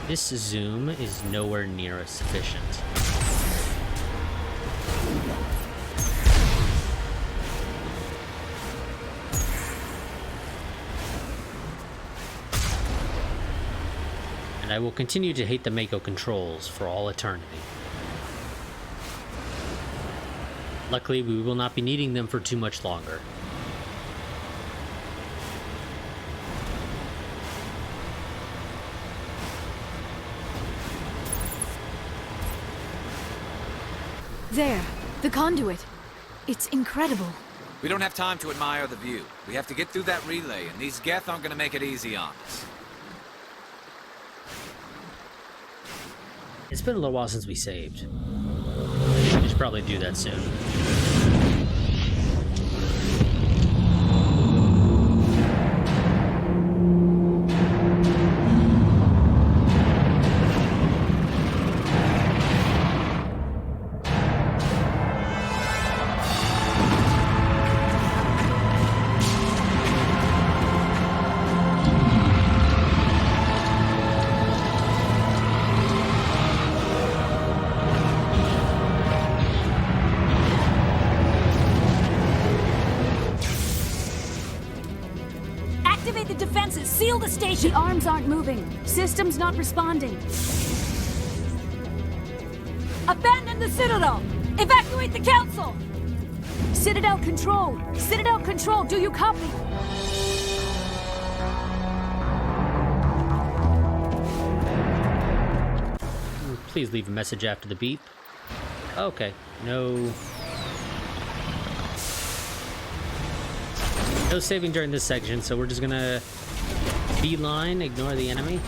This zoom is nowhere near as sufficient. And I will continue to hate the Mako controls for all eternity. Luckily, we will not be needing them for too much longer. There, the conduit. It's incredible. We don't have time to admire the view. We have to get through that relay, and these Geth aren't gonna make it easy on us. It's been a little while since we saved. We should probably do that soon. Activate the defenses! Seal the station! The arms aren't moving. System's not responding. Abandon the Citadel! Evacuate the Council! Citadel Control! Citadel Control, do you copy? Please leave a message after the beep. Okay, no saving during this section, so we're just gonna beeline, ignore the enemy.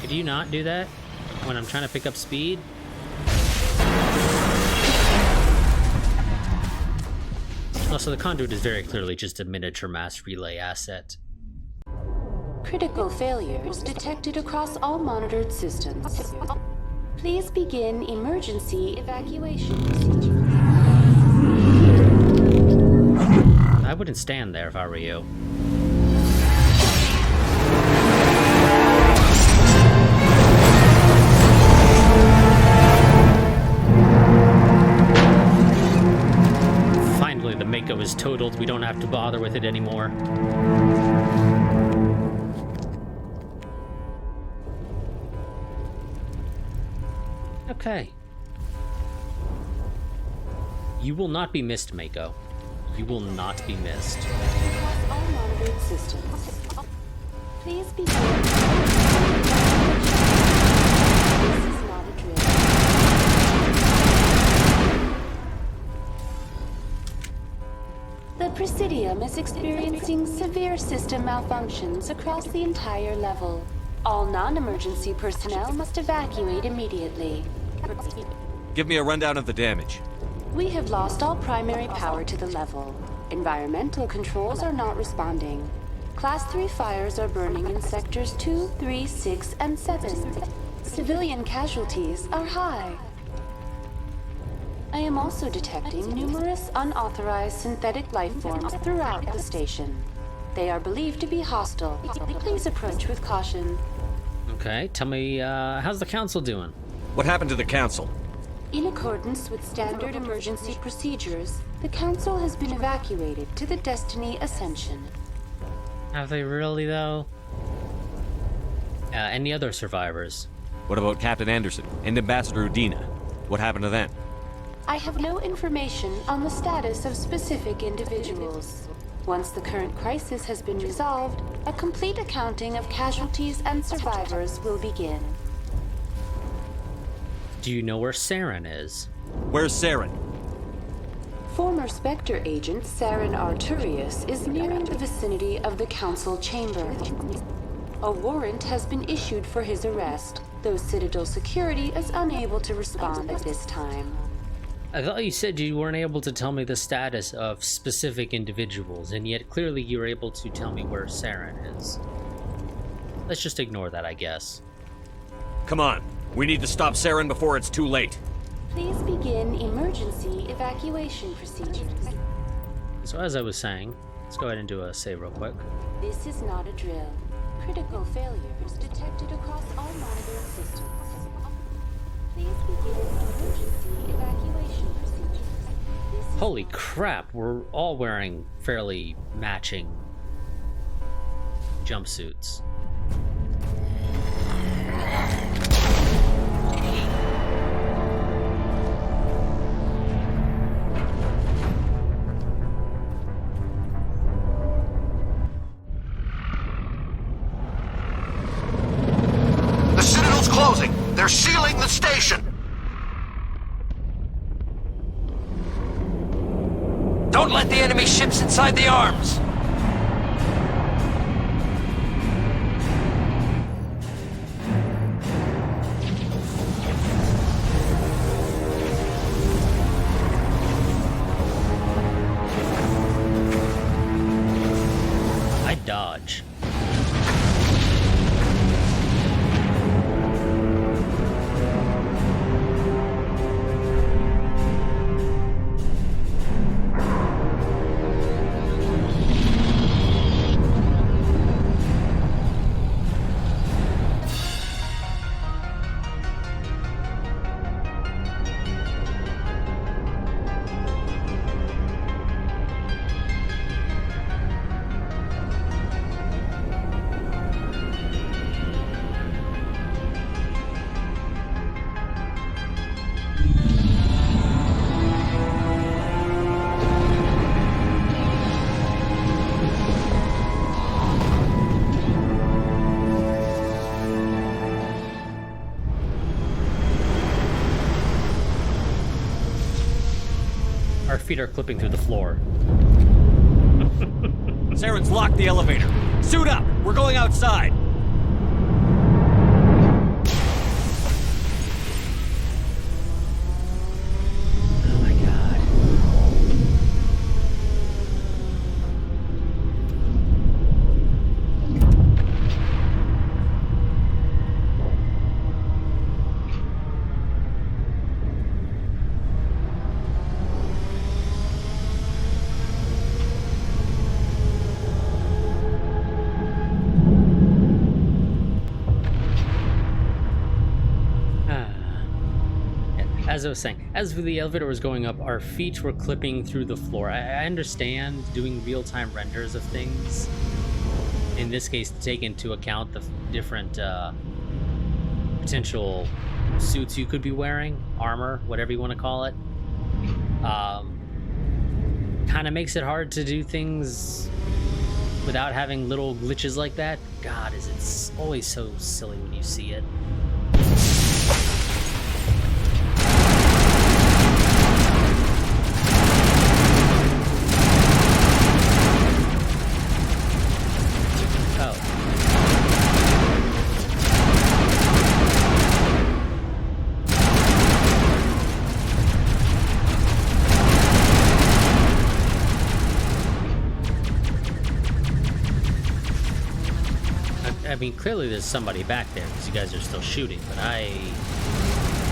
Could you not do that when I'm trying to pick up speed? Also, the conduit is very clearly just a miniature mass relay asset. Critical failures detected across all monitored systems. Please begin emergency evacuation procedure. I wouldn't stand there if I were you. Finally, the Mako is totaled. We don't have to bother with it anymore. Okay. You will not be missed, Mako. You will not be missed. Across all monitored systems. Please begin. This is not a drill. The Presidium is experiencing severe system malfunctions across the entire level. All non-emergency personnel must evacuate immediately. Give me a rundown of the damage. We have lost all primary power to the level. Environmental controls are not responding. Class 3 fires are burning in sectors 2, 3, 6, and 7. Civilian casualties are high. I am also detecting numerous unauthorized synthetic life forms throughout the station. They are believed to be hostile. Please approach with caution. Okay, tell me, how's the council doing? What happened to the council? In accordance with standard emergency procedures, the Council has been evacuated to the Destiny Ascension. Have they really, though? Any other survivors? What about Captain Anderson and Ambassador Udina? What happened to them? I have no information on the status of specific individuals. Once the current crisis has been resolved, a complete accounting of casualties and survivors will begin. Do you know where Saren is? Where's Saren? Former Spectre agent Saren Arturius is nearing the vicinity of the Council chamber. A warrant has been issued for his arrest, though Citadel security is unable to respond at this time. I thought you said you weren't able to tell me the status of specific individuals, and yet clearly you were able to tell me where Saren is. Let's just ignore that, I guess. Come on. We need to stop Saren before it's too late. Please begin emergency evacuation procedures. So as I was saying, let's go ahead and do a save real quick. This is not a drill. Critical failures detected across all monitored systems. Please begin emergency evacuation procedures. Holy crap, we're all wearing fairly matching jumpsuits. The Citadel's closing. They're sealing the station. Don't let the enemy ships inside the arms. feet are clipping through the floor. Saren's locked the elevator. Suit up! We're going outside! Oh my god. As I was saying, as the elevator was going up, our feet were clipping through the floor. I understand doing real-time renders of things. In this case, to take into account the different potential suits you could be wearing, armor, whatever you want to call it. Kind of makes it hard to do things without having little glitches like that. God, it's always so silly when you see it. I mean, clearly there's somebody back there because you guys are still shooting, but I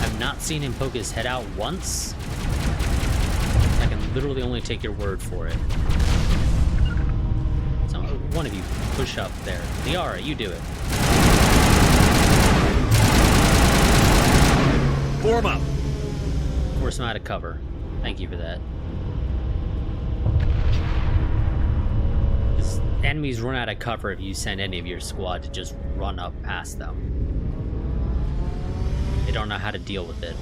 have not seen him poke his head out once. I can literally only take your word for it. So one of you push up there. Liara, you do it. Form up! Force him out of cover. Thank you for that. Enemies run out of cover if you send any of your squad to just run up past them. They don't know how to deal with it.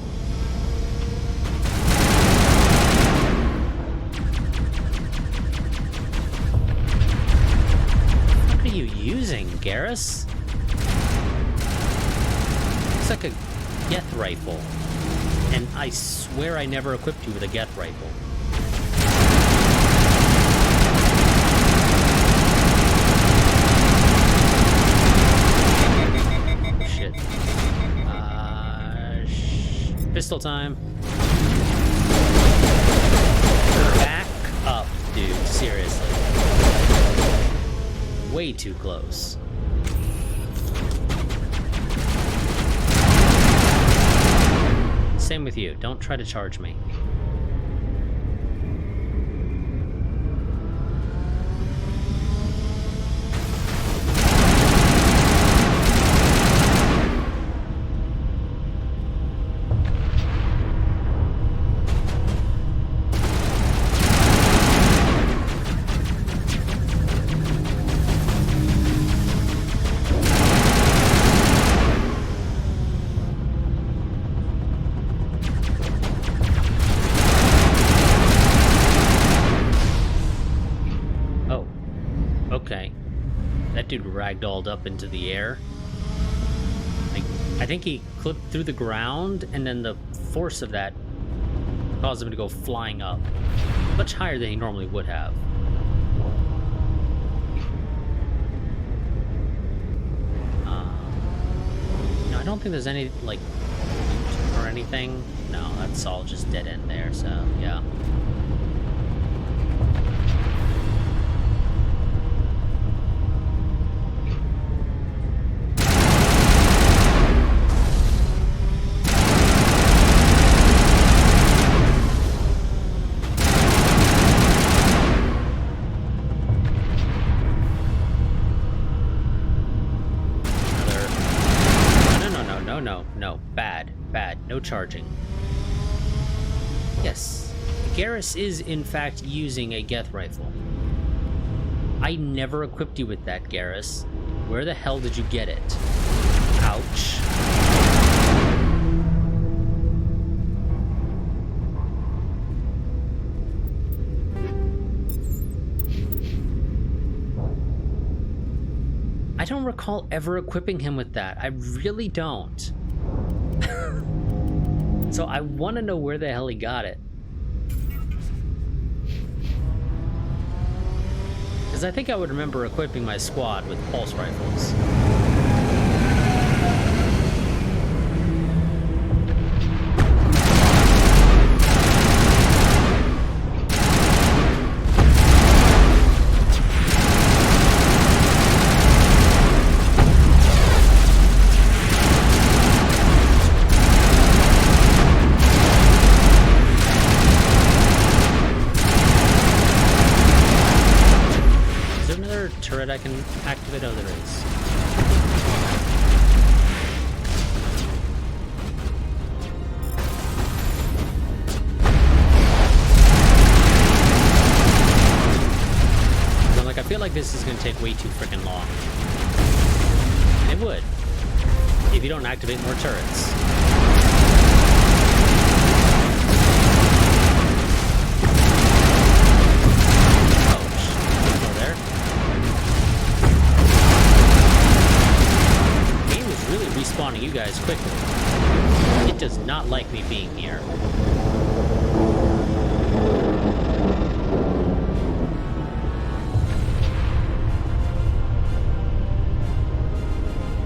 What are you using, Garrus? It's like a Geth rifle. And I swear I never equipped you with a Geth rifle. Pistol time. Back up, dude. Seriously. Way too close. Same with you. Don't try to charge me. Okay. That dude ragdolled up into the air. I think he clipped through the ground, and then the force of that caused him to go flying up. Much higher than he normally would have. No, I don't think there's any, like, loot or anything. No, that's all just dead end there, so, yeah. No, bad. No charging. Yes, Garrus is in fact using a Geth rifle. I never equipped you with that, Garrus. Where the hell did you get it? Ouch. I don't recall ever equipping him with that. I really don't. So I want to know where the hell he got it. Because I think I would remember equipping my squad with pulse rifles. Turret I can activate? Oh, there is. I'm like, I feel like this is going to take way too freaking long. And it would, if you don't activate more turrets. Respawning you guys quickly. It does not like me being here.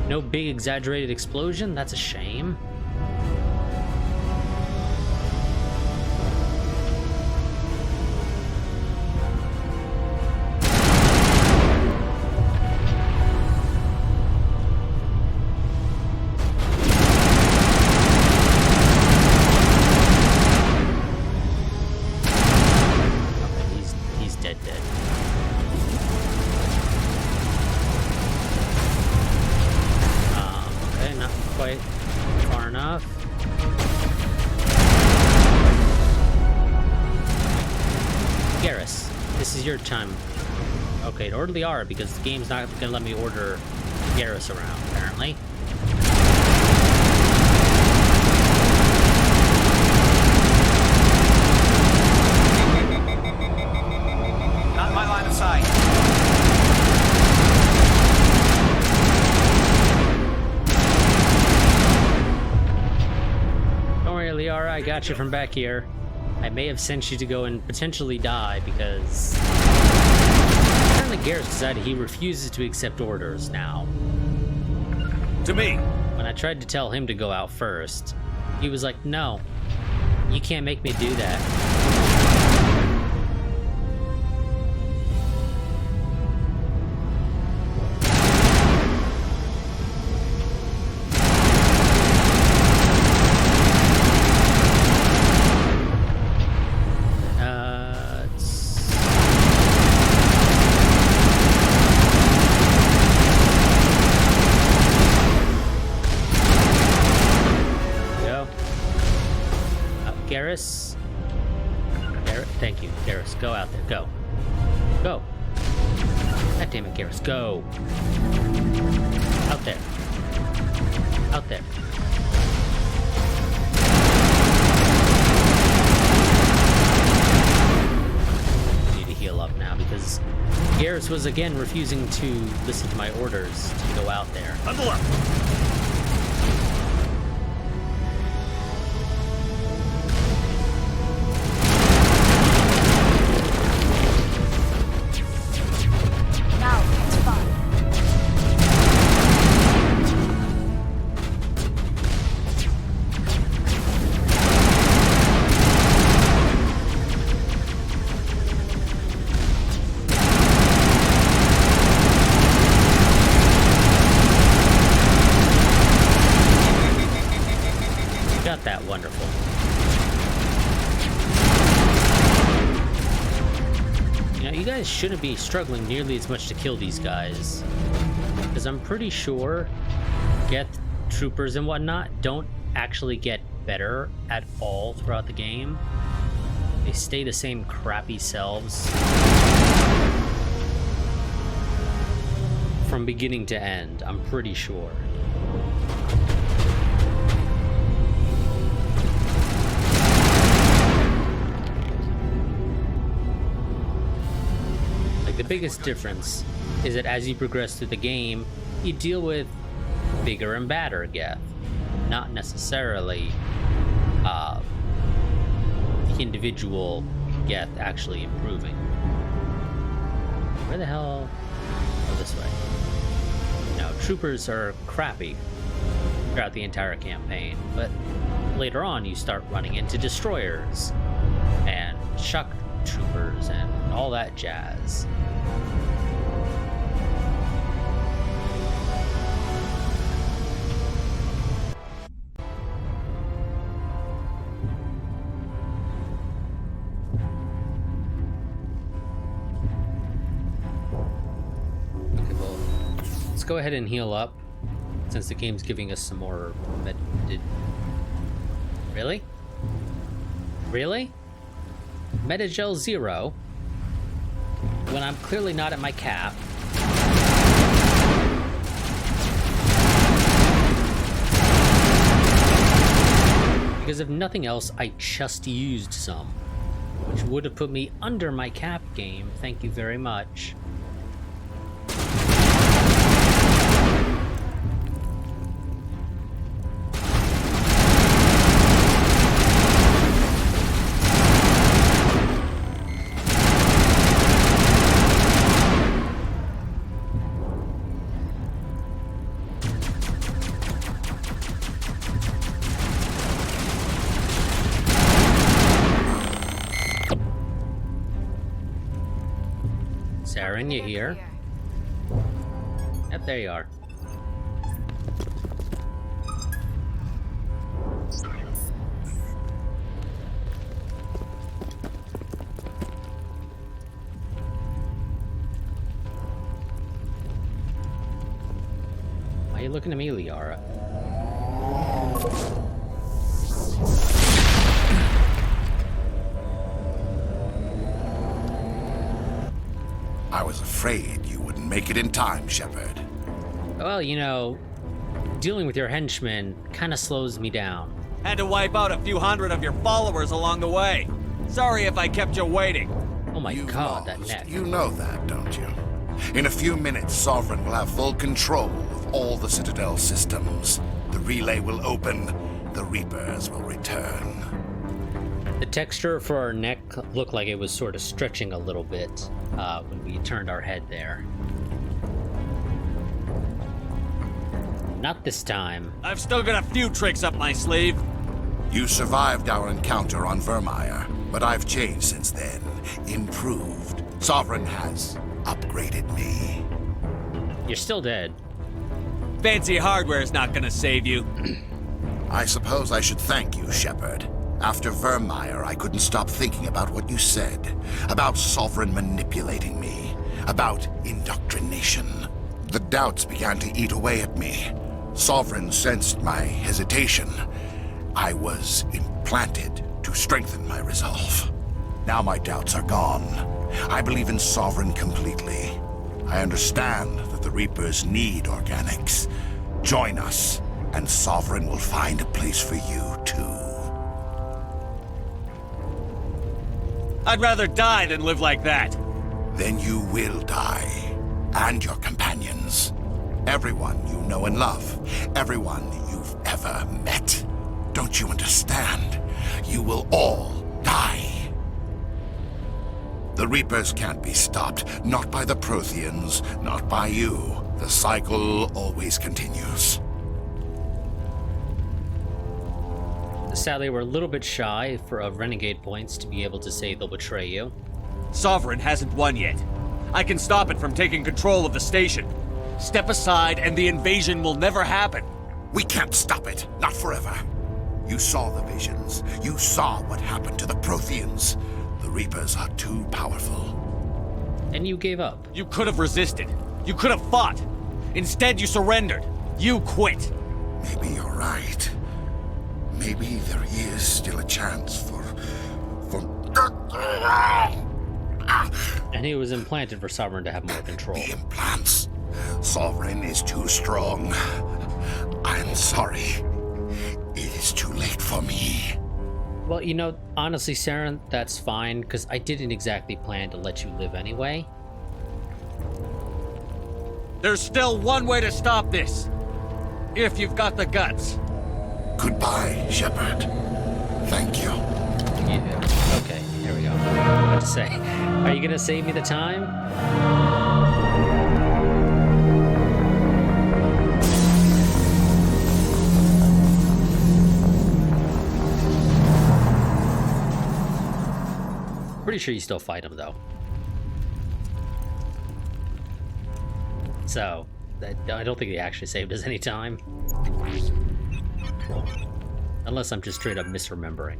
No big exaggerated explosion? That's a shame. Your time. Okay, to order the R because the game's not gonna let me order Garrus around, apparently. Not in my line of sight. Don't worry, Liara, I got you from back here. I may have sent you to go and potentially die because apparently Garrus decided he refuses to accept orders now. To me. When I tried to tell him to go out first, he was like, no, you can't make me do that. Garrus? Thank you, Garrus. Go out there. Go. Go. God damn it, Garrus. Go. Out there. Out there. I need to heal up now because Garrus was again refusing to listen to my orders to go out there. Level up. That wonderful. You know, you guys shouldn't be struggling nearly as much to kill these guys, because I'm pretty sure Geth troopers and whatnot don't actually get better at all throughout the game. They stay the same crappy selves from beginning to end, I'm pretty sure. The biggest difference is that as you progress through the game, you deal with bigger and badder Geth, not necessarily the individual Geth actually improving. Where the hell? Oh, this way. Now, troopers are crappy throughout the entire campaign, but later on you start running into destroyers and shock troopers and all that jazz. Okay, well, let's go ahead and heal up since the game's giving us some more Really? Really? Metagel 0? When I'm clearly not at my cap. Because if nothing else, I just used some, which would have put me under my cap game. Thank you very much. Saren, you here? Yep, there you are. Why are you looking at me, Liara? I was afraid you wouldn't make it in time, Shepard. Well, you know, dealing with your henchmen kind of slows me down. Had to wipe out a few hundred of your followers along the way. Sorry if I kept you waiting. Oh my You've god, that lost. neck. You know that, don't you? In a few minutes, Sovereign will have full control of all the Citadel systems. The relay will open. The Reapers will return. The texture for our neck looked like it was sort of stretching a little bit when we turned our head there. Not this time. I've still got a few tricks up my sleeve. You survived our encounter on Vermeer, but I've changed since then. Improved. Sovereign has upgraded me. You're still dead. Fancy hardware's not gonna save you. I suppose I should thank you, Shepard. After Vermeer, I couldn't stop thinking about what you said. About Sovereign manipulating me. About indoctrination. The doubts began to eat away at me. Sovereign sensed my hesitation. I was implanted to strengthen my resolve. Now my doubts are gone. I believe in Sovereign completely. I understand that the Reapers need organics. Join us, and Sovereign will find a place for you, too. I'd rather die than live like that. Then you will die. And your companions. Everyone you know and love. Everyone you've ever met. Don't you understand? You will all die. The Reapers can't be stopped. Not by the Protheans, not by you. The cycle always continues. Sadly, we're a little bit shy of renegade points to be able to say they'll betray you. Sovereign hasn't won yet. I can stop it from taking control of the station. Step aside and the invasion will never happen. We can't stop it. Not forever. You saw the visions. You saw what happened to the Protheans. The Reapers are too powerful. And you gave up. You could have resisted. You could have fought. Instead, you surrendered. You quit. Maybe you're right. Maybe there is still a chance for... And he was implanted for Sovereign to have more control. The implants. Sovereign is too strong. I'm sorry. It is too late for me. Well, you know, honestly, Saren, that's fine, because I didn't exactly plan to let you live anyway. There's still one way to stop this. If you've got the guts. Goodbye, Shepard. Thank you. Yeah. Okay, here we go. What to say? Are you gonna save me the time? pretty sure you still fight him, though. So, I don't think he actually saved us any time. Unless I'm just straight up misremembering.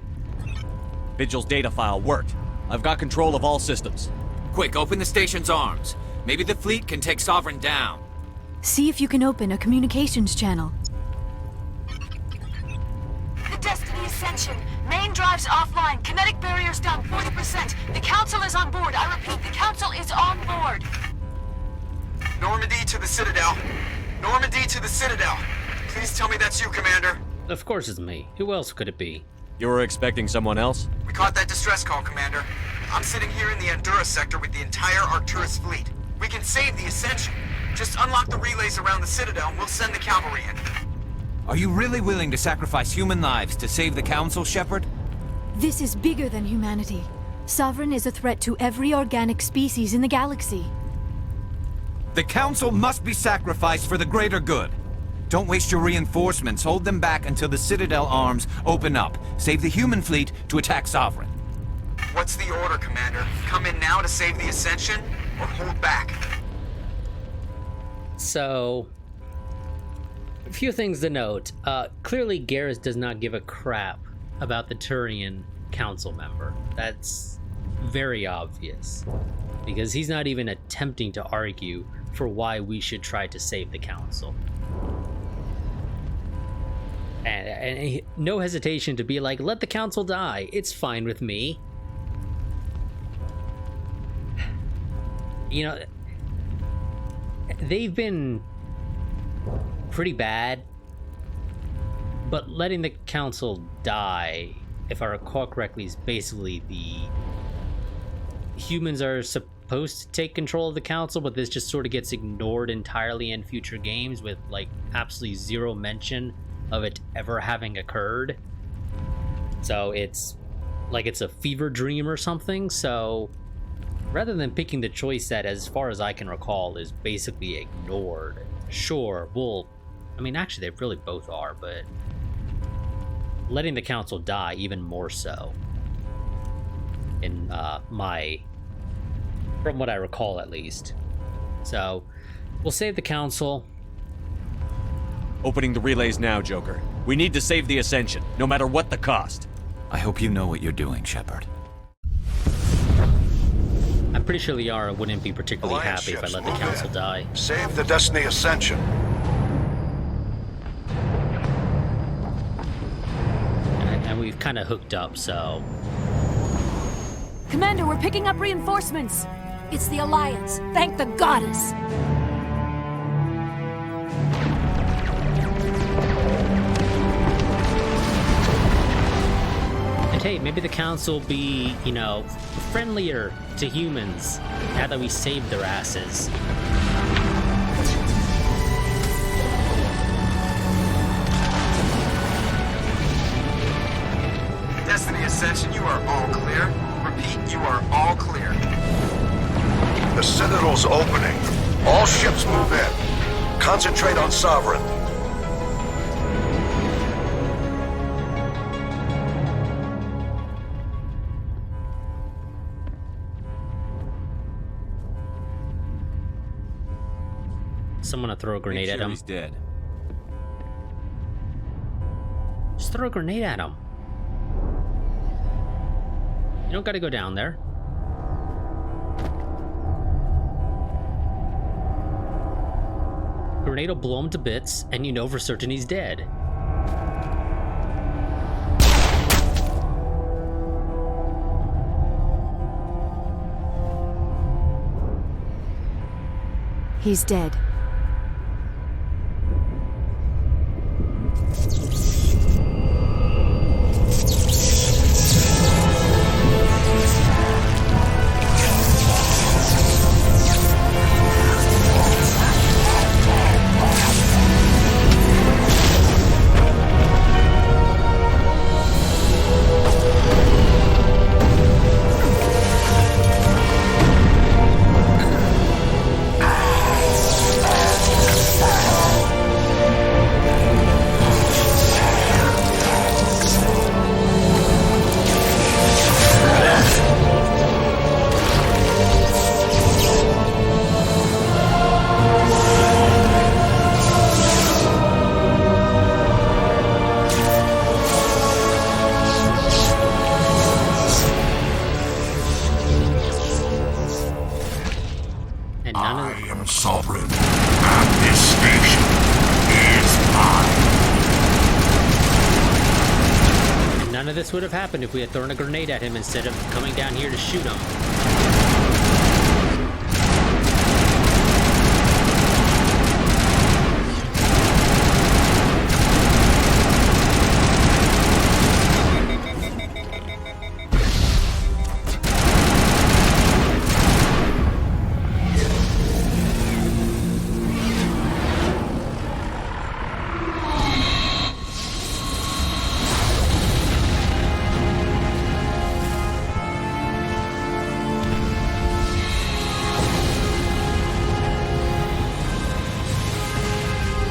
Vigil's data file worked. I've got control of all systems. Quick, open the station's arms. Maybe the fleet can take Sovereign down. See if you can open a communications channel. The Destiny Ascension. Main drives offline. Kinetic barriers down 40%. The Council is on board. I repeat, the Council is on board. Normandy to the Citadel. Normandy to the Citadel. Please tell me that's you, Commander. Of course it's me. Who else could it be? You were expecting someone else? We caught that distress call, Commander. I'm sitting here in the Endura sector with the entire Arcturus fleet. We can save the Ascension. Just unlock the relays around the Citadel and we'll send the cavalry in. Are you really willing to sacrifice human lives to save the Council, Shepard? This is bigger than humanity. Sovereign is a threat to every organic species in the galaxy. The Council must be sacrificed for the greater good. Don't waste your reinforcements. Hold them back until the Citadel arms open up. Save the human fleet to attack Sovereign. What's the order, Commander? Come in now to save the Ascension, or hold back? So, a few things to note. Clearly, Garrus does not give a crap about the Turian Council member. That's very obvious, because he's not even attempting to argue for why we should try to save the Council. And no hesitation to be like, let the Council die. It's fine with me. You know, they've been pretty bad, but letting the Council die, if I recall correctly, is basically the humans are supposed to take control of the Council, but this just sort of gets ignored entirely in future games with like absolutely zero mention of it ever having occurred. So it's like it's a fever dream or something. So rather than picking the choice that, as far as I can recall, is basically ignored, sure, well, I mean, actually they really both are, but letting the Council die even more so, in from what I recall at least. So we'll save the Council. Opening the relays now, Joker. We need to save the Ascension, no matter what the cost. I hope you know what you're doing, Shepard. I'm pretty sure Liara wouldn't be particularly Alliance happy if I ships, let the move Council in. die. Save the Destiny Ascension. And we've kind of hooked up, so... Commander, we're picking up reinforcements. It's the Alliance. Thank the goddess. And hey, maybe the Council will be, you know, friendlier to humans now that we saved their asses. Destiny Ascension, you are all clear. Repeat, you are all clear. The Citadel's opening. All ships move in. Concentrate on Sovereign. Someone to throw a grenade at him. He's dead. Just throw a grenade at him. You don't gotta go down there. Grenade will blow him to bits, and you know for certain he's dead. He's dead. this would have happened if we had thrown a grenade at him instead of coming down here to shoot him.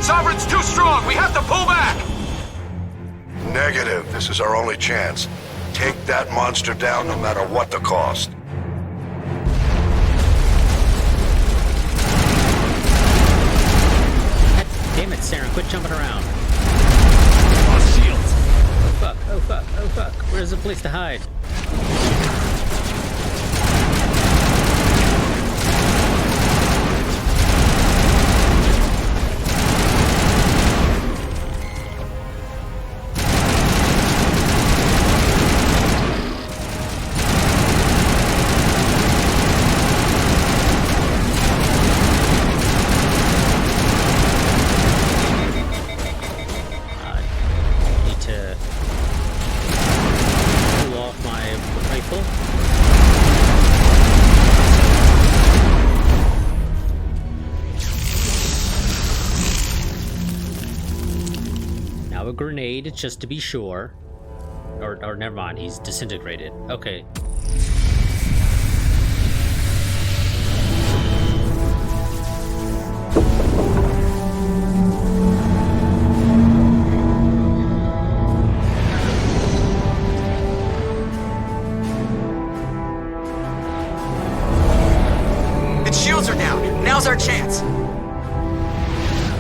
Sovereign's too strong! We have to pull back! Negative. This is our only chance. Take that monster down no matter what the cost. Damn it, Saren, quit jumping around. Lost shields! Oh fuck, oh fuck, oh fuck. Where's the place to hide? A grenade, just to be sure. Or never mind, he's disintegrated. Okay. Its shields are down. Now's our chance.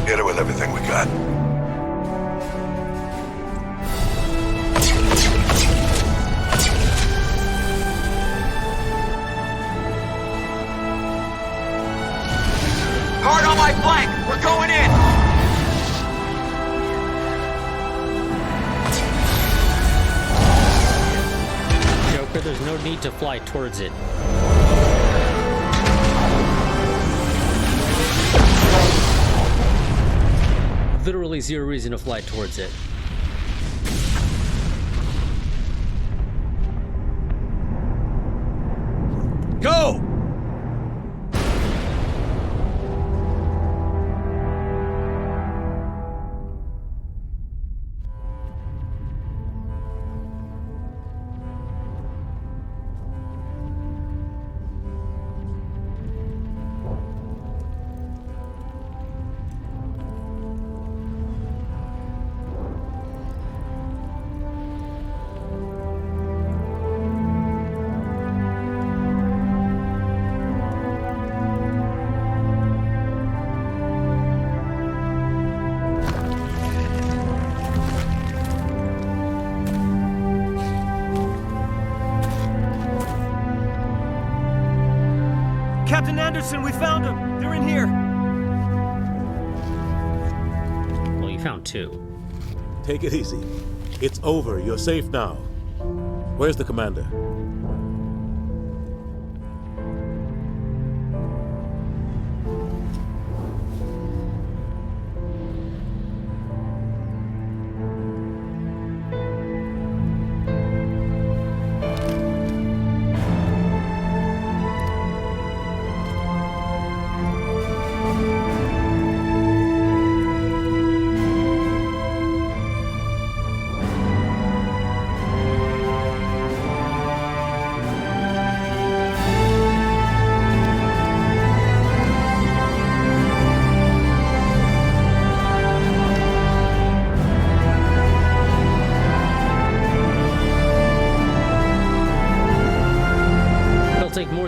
Hit it with everything we got. Hard on my flank! We're going in! Joker, there's no need to fly towards it. Literally zero reason to fly towards it. Go! Captain Anderson, we found them! They're in here! Well, you found two. Take it easy. It's over. You're safe now. Where's the commander?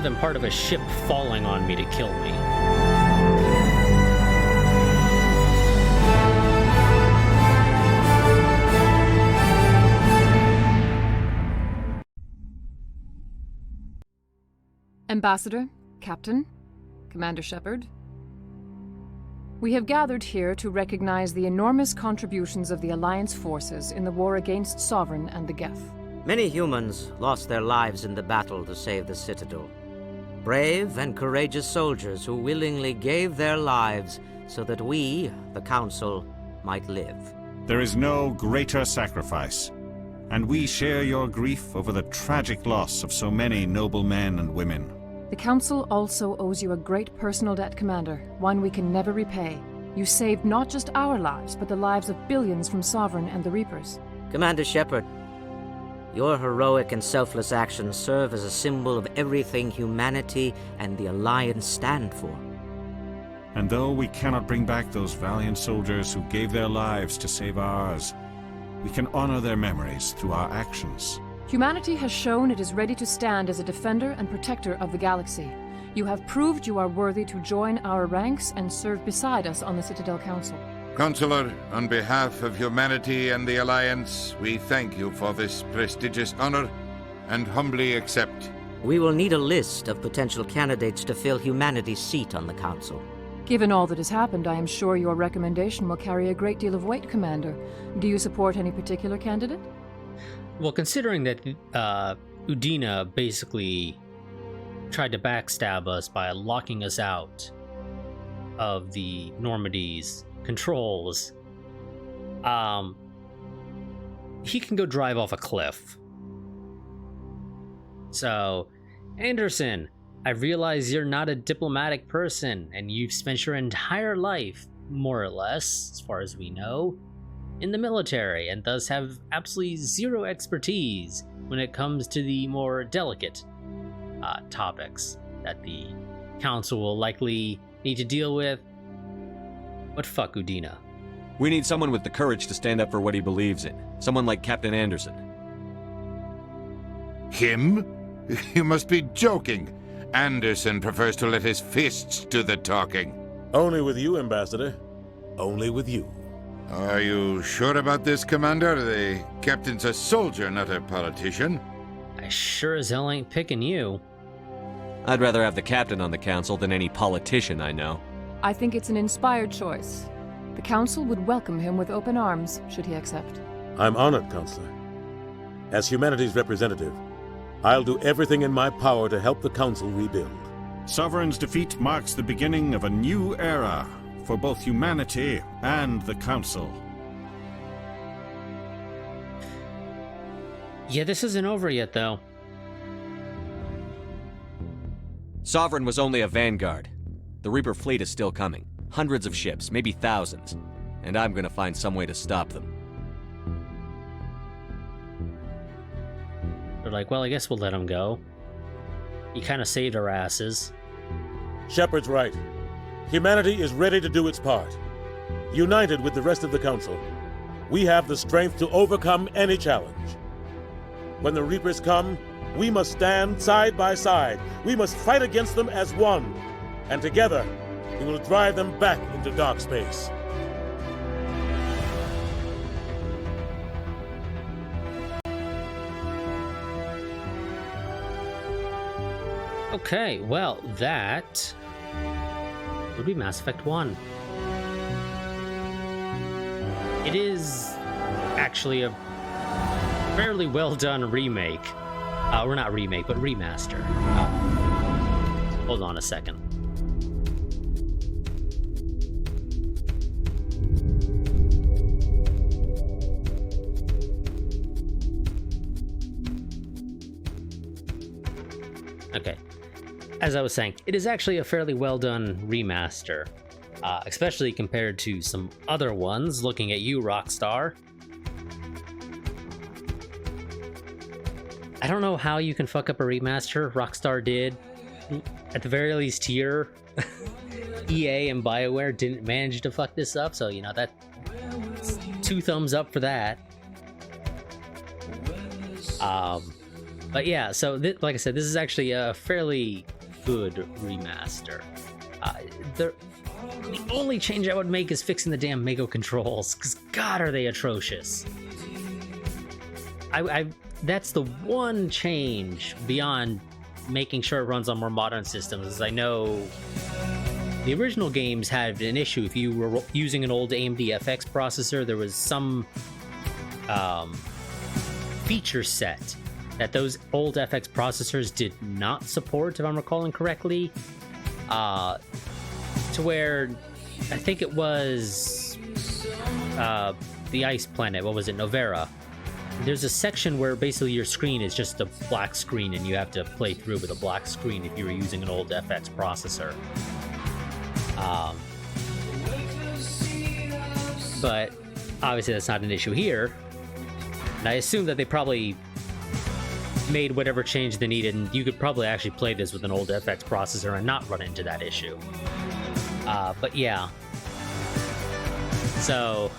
Than part of a ship falling on me to kill me. Ambassador, Captain, Commander Shepard, we have gathered here to recognize the enormous contributions of the Alliance forces in the war against Sovereign and the Geth. Many humans lost their lives in the battle to save the Citadel. Brave and courageous soldiers who willingly gave their lives so that we, the Council, might live. There is no greater sacrifice, and we share your grief over the tragic loss of so many noble men and women. The Council also owes you a great personal debt, Commander, one we can never repay. You saved not just our lives, but the lives of billions from Sovereign and the Reapers. Commander Shepard, your heroic and selfless actions serve as a symbol of everything humanity and the Alliance stand for. And though we cannot bring back those valiant soldiers who gave their lives to save ours, we can honor their memories through our actions. Humanity has shown it is ready to stand as a defender and protector of the galaxy. You have proved you are worthy to join our ranks and serve beside us on the Citadel Council. Counselor, on behalf of humanity and the Alliance, we thank you for this prestigious honor and humbly accept. We will need a list of potential candidates to fill humanity's seat on the Council. Given all that has happened, I am sure your recommendation will carry a great deal of weight, Commander. Do you support any particular candidate? Well, considering that Udina basically tried to backstab us by locking us out of the Normandy's controls, he can go drive off a cliff. So, Anderson, I realize you're not a diplomatic person, and you've spent your entire life, more or less, as far as we know, in the military, and thus have absolutely zero expertise when it comes to the more delicate topics that the Council will likely need to deal with. But fuck Udina. We need someone with the courage to stand up for what he believes in. Someone like Captain Anderson. Him? You must be joking. Anderson prefers to let his fists do the talking. Only with you, Ambassador. Only with you. Are you sure about this, Commander? The captain's a soldier, not a politician. I sure as hell ain't picking you. I'd rather have the captain on the Council than any politician I know. I think it's an inspired choice. The Council would welcome him with open arms, should he accept. I'm honored, Counselor. As humanity's representative, I'll do everything in my power to help the Council rebuild. Sovereign's defeat marks the beginning of a new era for both humanity and the Council. Yeah, this isn't over yet, though. Sovereign was only a vanguard. The Reaper fleet is still coming. Hundreds of ships, maybe thousands. And I'm gonna find some way to stop them. They're like, well, I guess we'll let him go. He kind of saved our asses. Shepard's right. Humanity is ready to do its part. United with the rest of the Council, we have the strength to overcome any challenge. When the Reapers come, we must stand side by side. We must fight against them as one. And together, we will drive them back into dark space. Okay, well, that would be Mass Effect 1. It is actually a fairly well done remake. Or not remake, but remaster. Hold on a second. Okay. As I was saying, it is actually a fairly well done remaster, especially compared to some other ones. Looking at you, Rockstar. I don't know how you can fuck up a remaster. Rockstar did. At the very least here, EA and BioWare didn't manage to fuck this up, so, you know, that's 2 thumbs up for that. But yeah, so like I said, this is actually a fairly good remaster. The only change I would make is fixing the damn Mego controls, because God, are they atrocious. That's the one change beyond making sure it runs on more modern systems, as I know the original games had an issue. If you were using an old AMD FX processor, there was some feature set that those old FX processors did not support, if I'm recalling correctly. To where I think it was the ice planet. What was it? Novera. There's a section where basically your screen is just a black screen and you have to play through with a black screen if you were using an old FX processor. But obviously that's not an issue here. And I assume that they probably made whatever change they needed, and you could probably actually play this with an old FX processor and not run into that issue. But yeah. So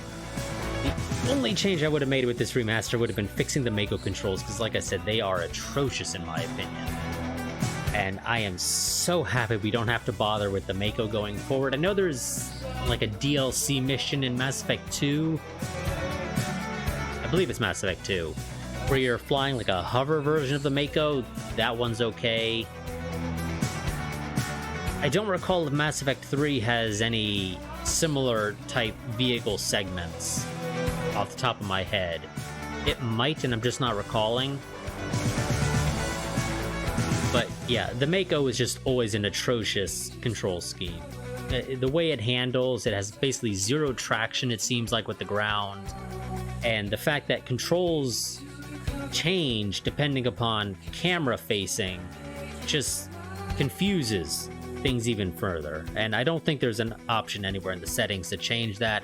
the only change I would have made with this remaster would have been fixing the Mako controls, because like I said, they are atrocious in my opinion. And I am so happy we don't have to bother with the Mako going forward. I know there's like a DLC mission in Mass Effect 2. I believe it's Mass Effect 2, where you're flying like a hover version of the Mako. That one's okay. I don't recall if Mass Effect 3 has any similar type vehicle segments off the top of my head. It might, and I'm just not recalling. But yeah, the Mako is just always an atrocious control scheme. The way it handles, it has basically zero traction, it seems like, with the ground. And the fact that controls change depending upon camera facing just confuses things even further. And I don't think there's an option anywhere in the settings to change that.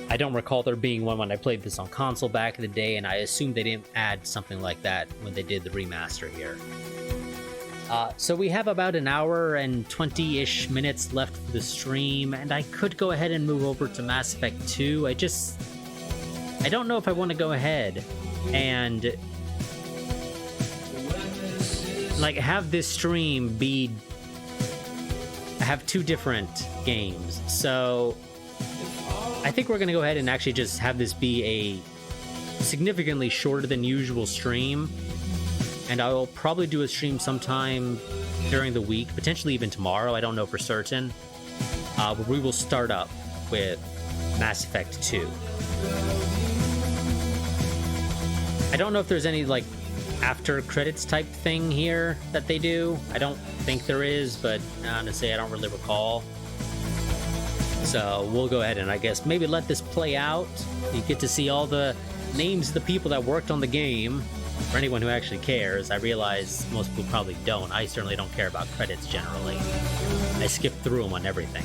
I don't recall there being one when I played this on console back in the day, and I assume they didn't add something like that when they did the remaster here. So we have about an hour and 20-ish minutes left for the stream, and I could go ahead and move over to Mass Effect 2. I don't know if I want to go ahead and like have this stream have two different games. So I think we're going to go ahead and actually just have this be a significantly shorter than usual stream. And I will probably do a stream sometime during the week, potentially even tomorrow. I don't know for certain. Where we will start up with Mass Effect 2. I don't know if there's any like after credits type thing here that they do. I don't think there is, but honestly, I don't really recall. So we'll go ahead and I guess maybe let this play out. You get to see all the names of the people that worked on the game. For anyone who actually cares, I realize most people probably don't. I certainly don't care about credits generally. I skip through them on everything.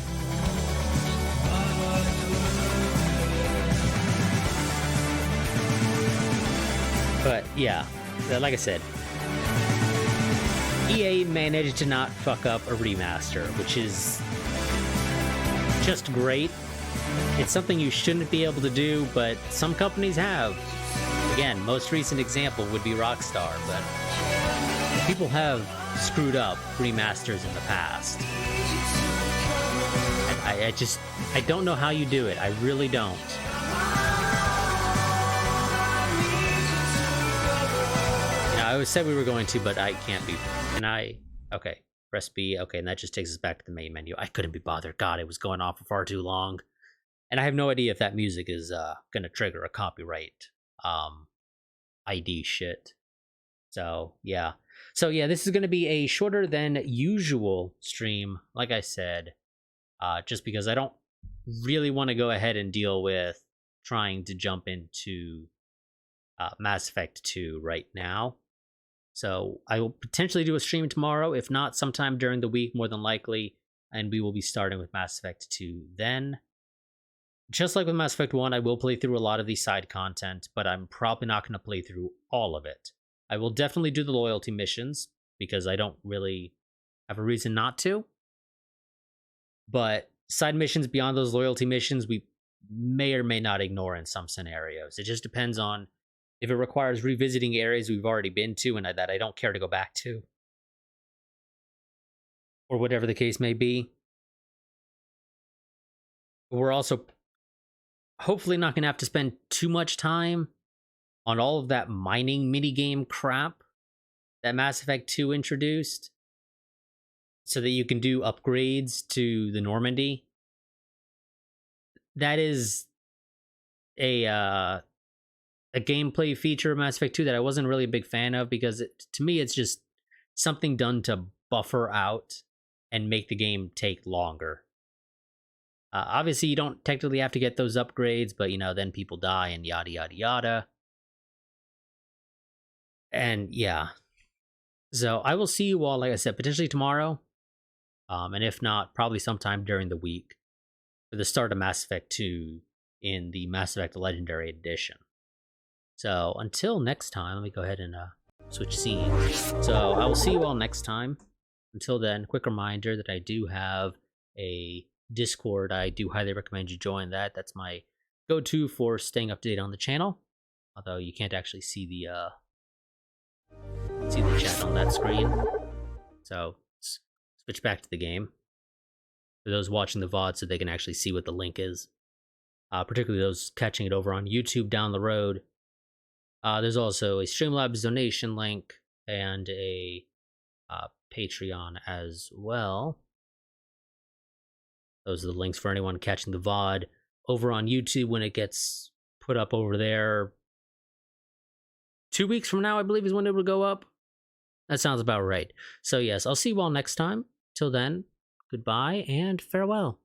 But yeah, like I said, EA managed to not fuck up a remaster, which is just great. It's something you shouldn't be able to do, but some companies have. Again, most recent example would be Rockstar, but people have screwed up remasters in the past. And I don't know how you do it. I really don't. I always said we were going to, but I can't be. Can I? Okay. Press B. Okay, and that just takes us back to the main menu. I couldn't be bothered. God, it was going on for far too long. And I have no idea if that music is going to trigger a copyright ID shit. So, yeah. So, yeah, this is going to be a shorter than usual stream, like I said, just because I don't really want to go ahead and deal with trying to jump into Mass Effect 2 right now. So I will potentially do a stream tomorrow, if not sometime during the week, more than likely, and we will be starting with Mass Effect 2 then. Just like with Mass Effect 1, I will play through a lot of the side content, but I'm probably not going to play through all of it. I will definitely do the loyalty missions, because I don't really have a reason not to. But side missions beyond those loyalty missions, we may or may not ignore in some scenarios. It just depends on if it requires revisiting areas we've already been to and that I don't care to go back to. Or whatever the case may be. We're also hopefully not going to have to spend too much time on all of that mining minigame crap that Mass Effect 2 introduced, so that you can do upgrades to the Normandy. That is a a gameplay feature of Mass Effect 2 that I wasn't really a big fan of, because to me it's just something done to buffer out and make the game take longer. Obviously, you don't technically have to get those upgrades, but, then people die and yada, yada, yada. And, yeah. So, I will see you all, like I said, potentially tomorrow. And if not, probably sometime during the week for the start of Mass Effect 2 in the Mass Effect Legendary Edition. So, until next time, let me go ahead and switch scenes. So, I will see you all next time. Until then, quick reminder that I do have a Discord. I do highly recommend you join that. That's my go-to for staying up to date on the channel. Although you can't actually see the chat on that screen. So switch back to the game for those watching the VOD, so they can actually see what the link is. Particularly those catching it over on YouTube down the road. There's also a Streamlabs donation link and a Patreon as well. Those are the links for anyone catching the VOD over on YouTube when it gets put up over there. 2 weeks from now, I believe, is when it will go up. That sounds about right. So yes, I'll see you all next time. Till then, goodbye and farewell.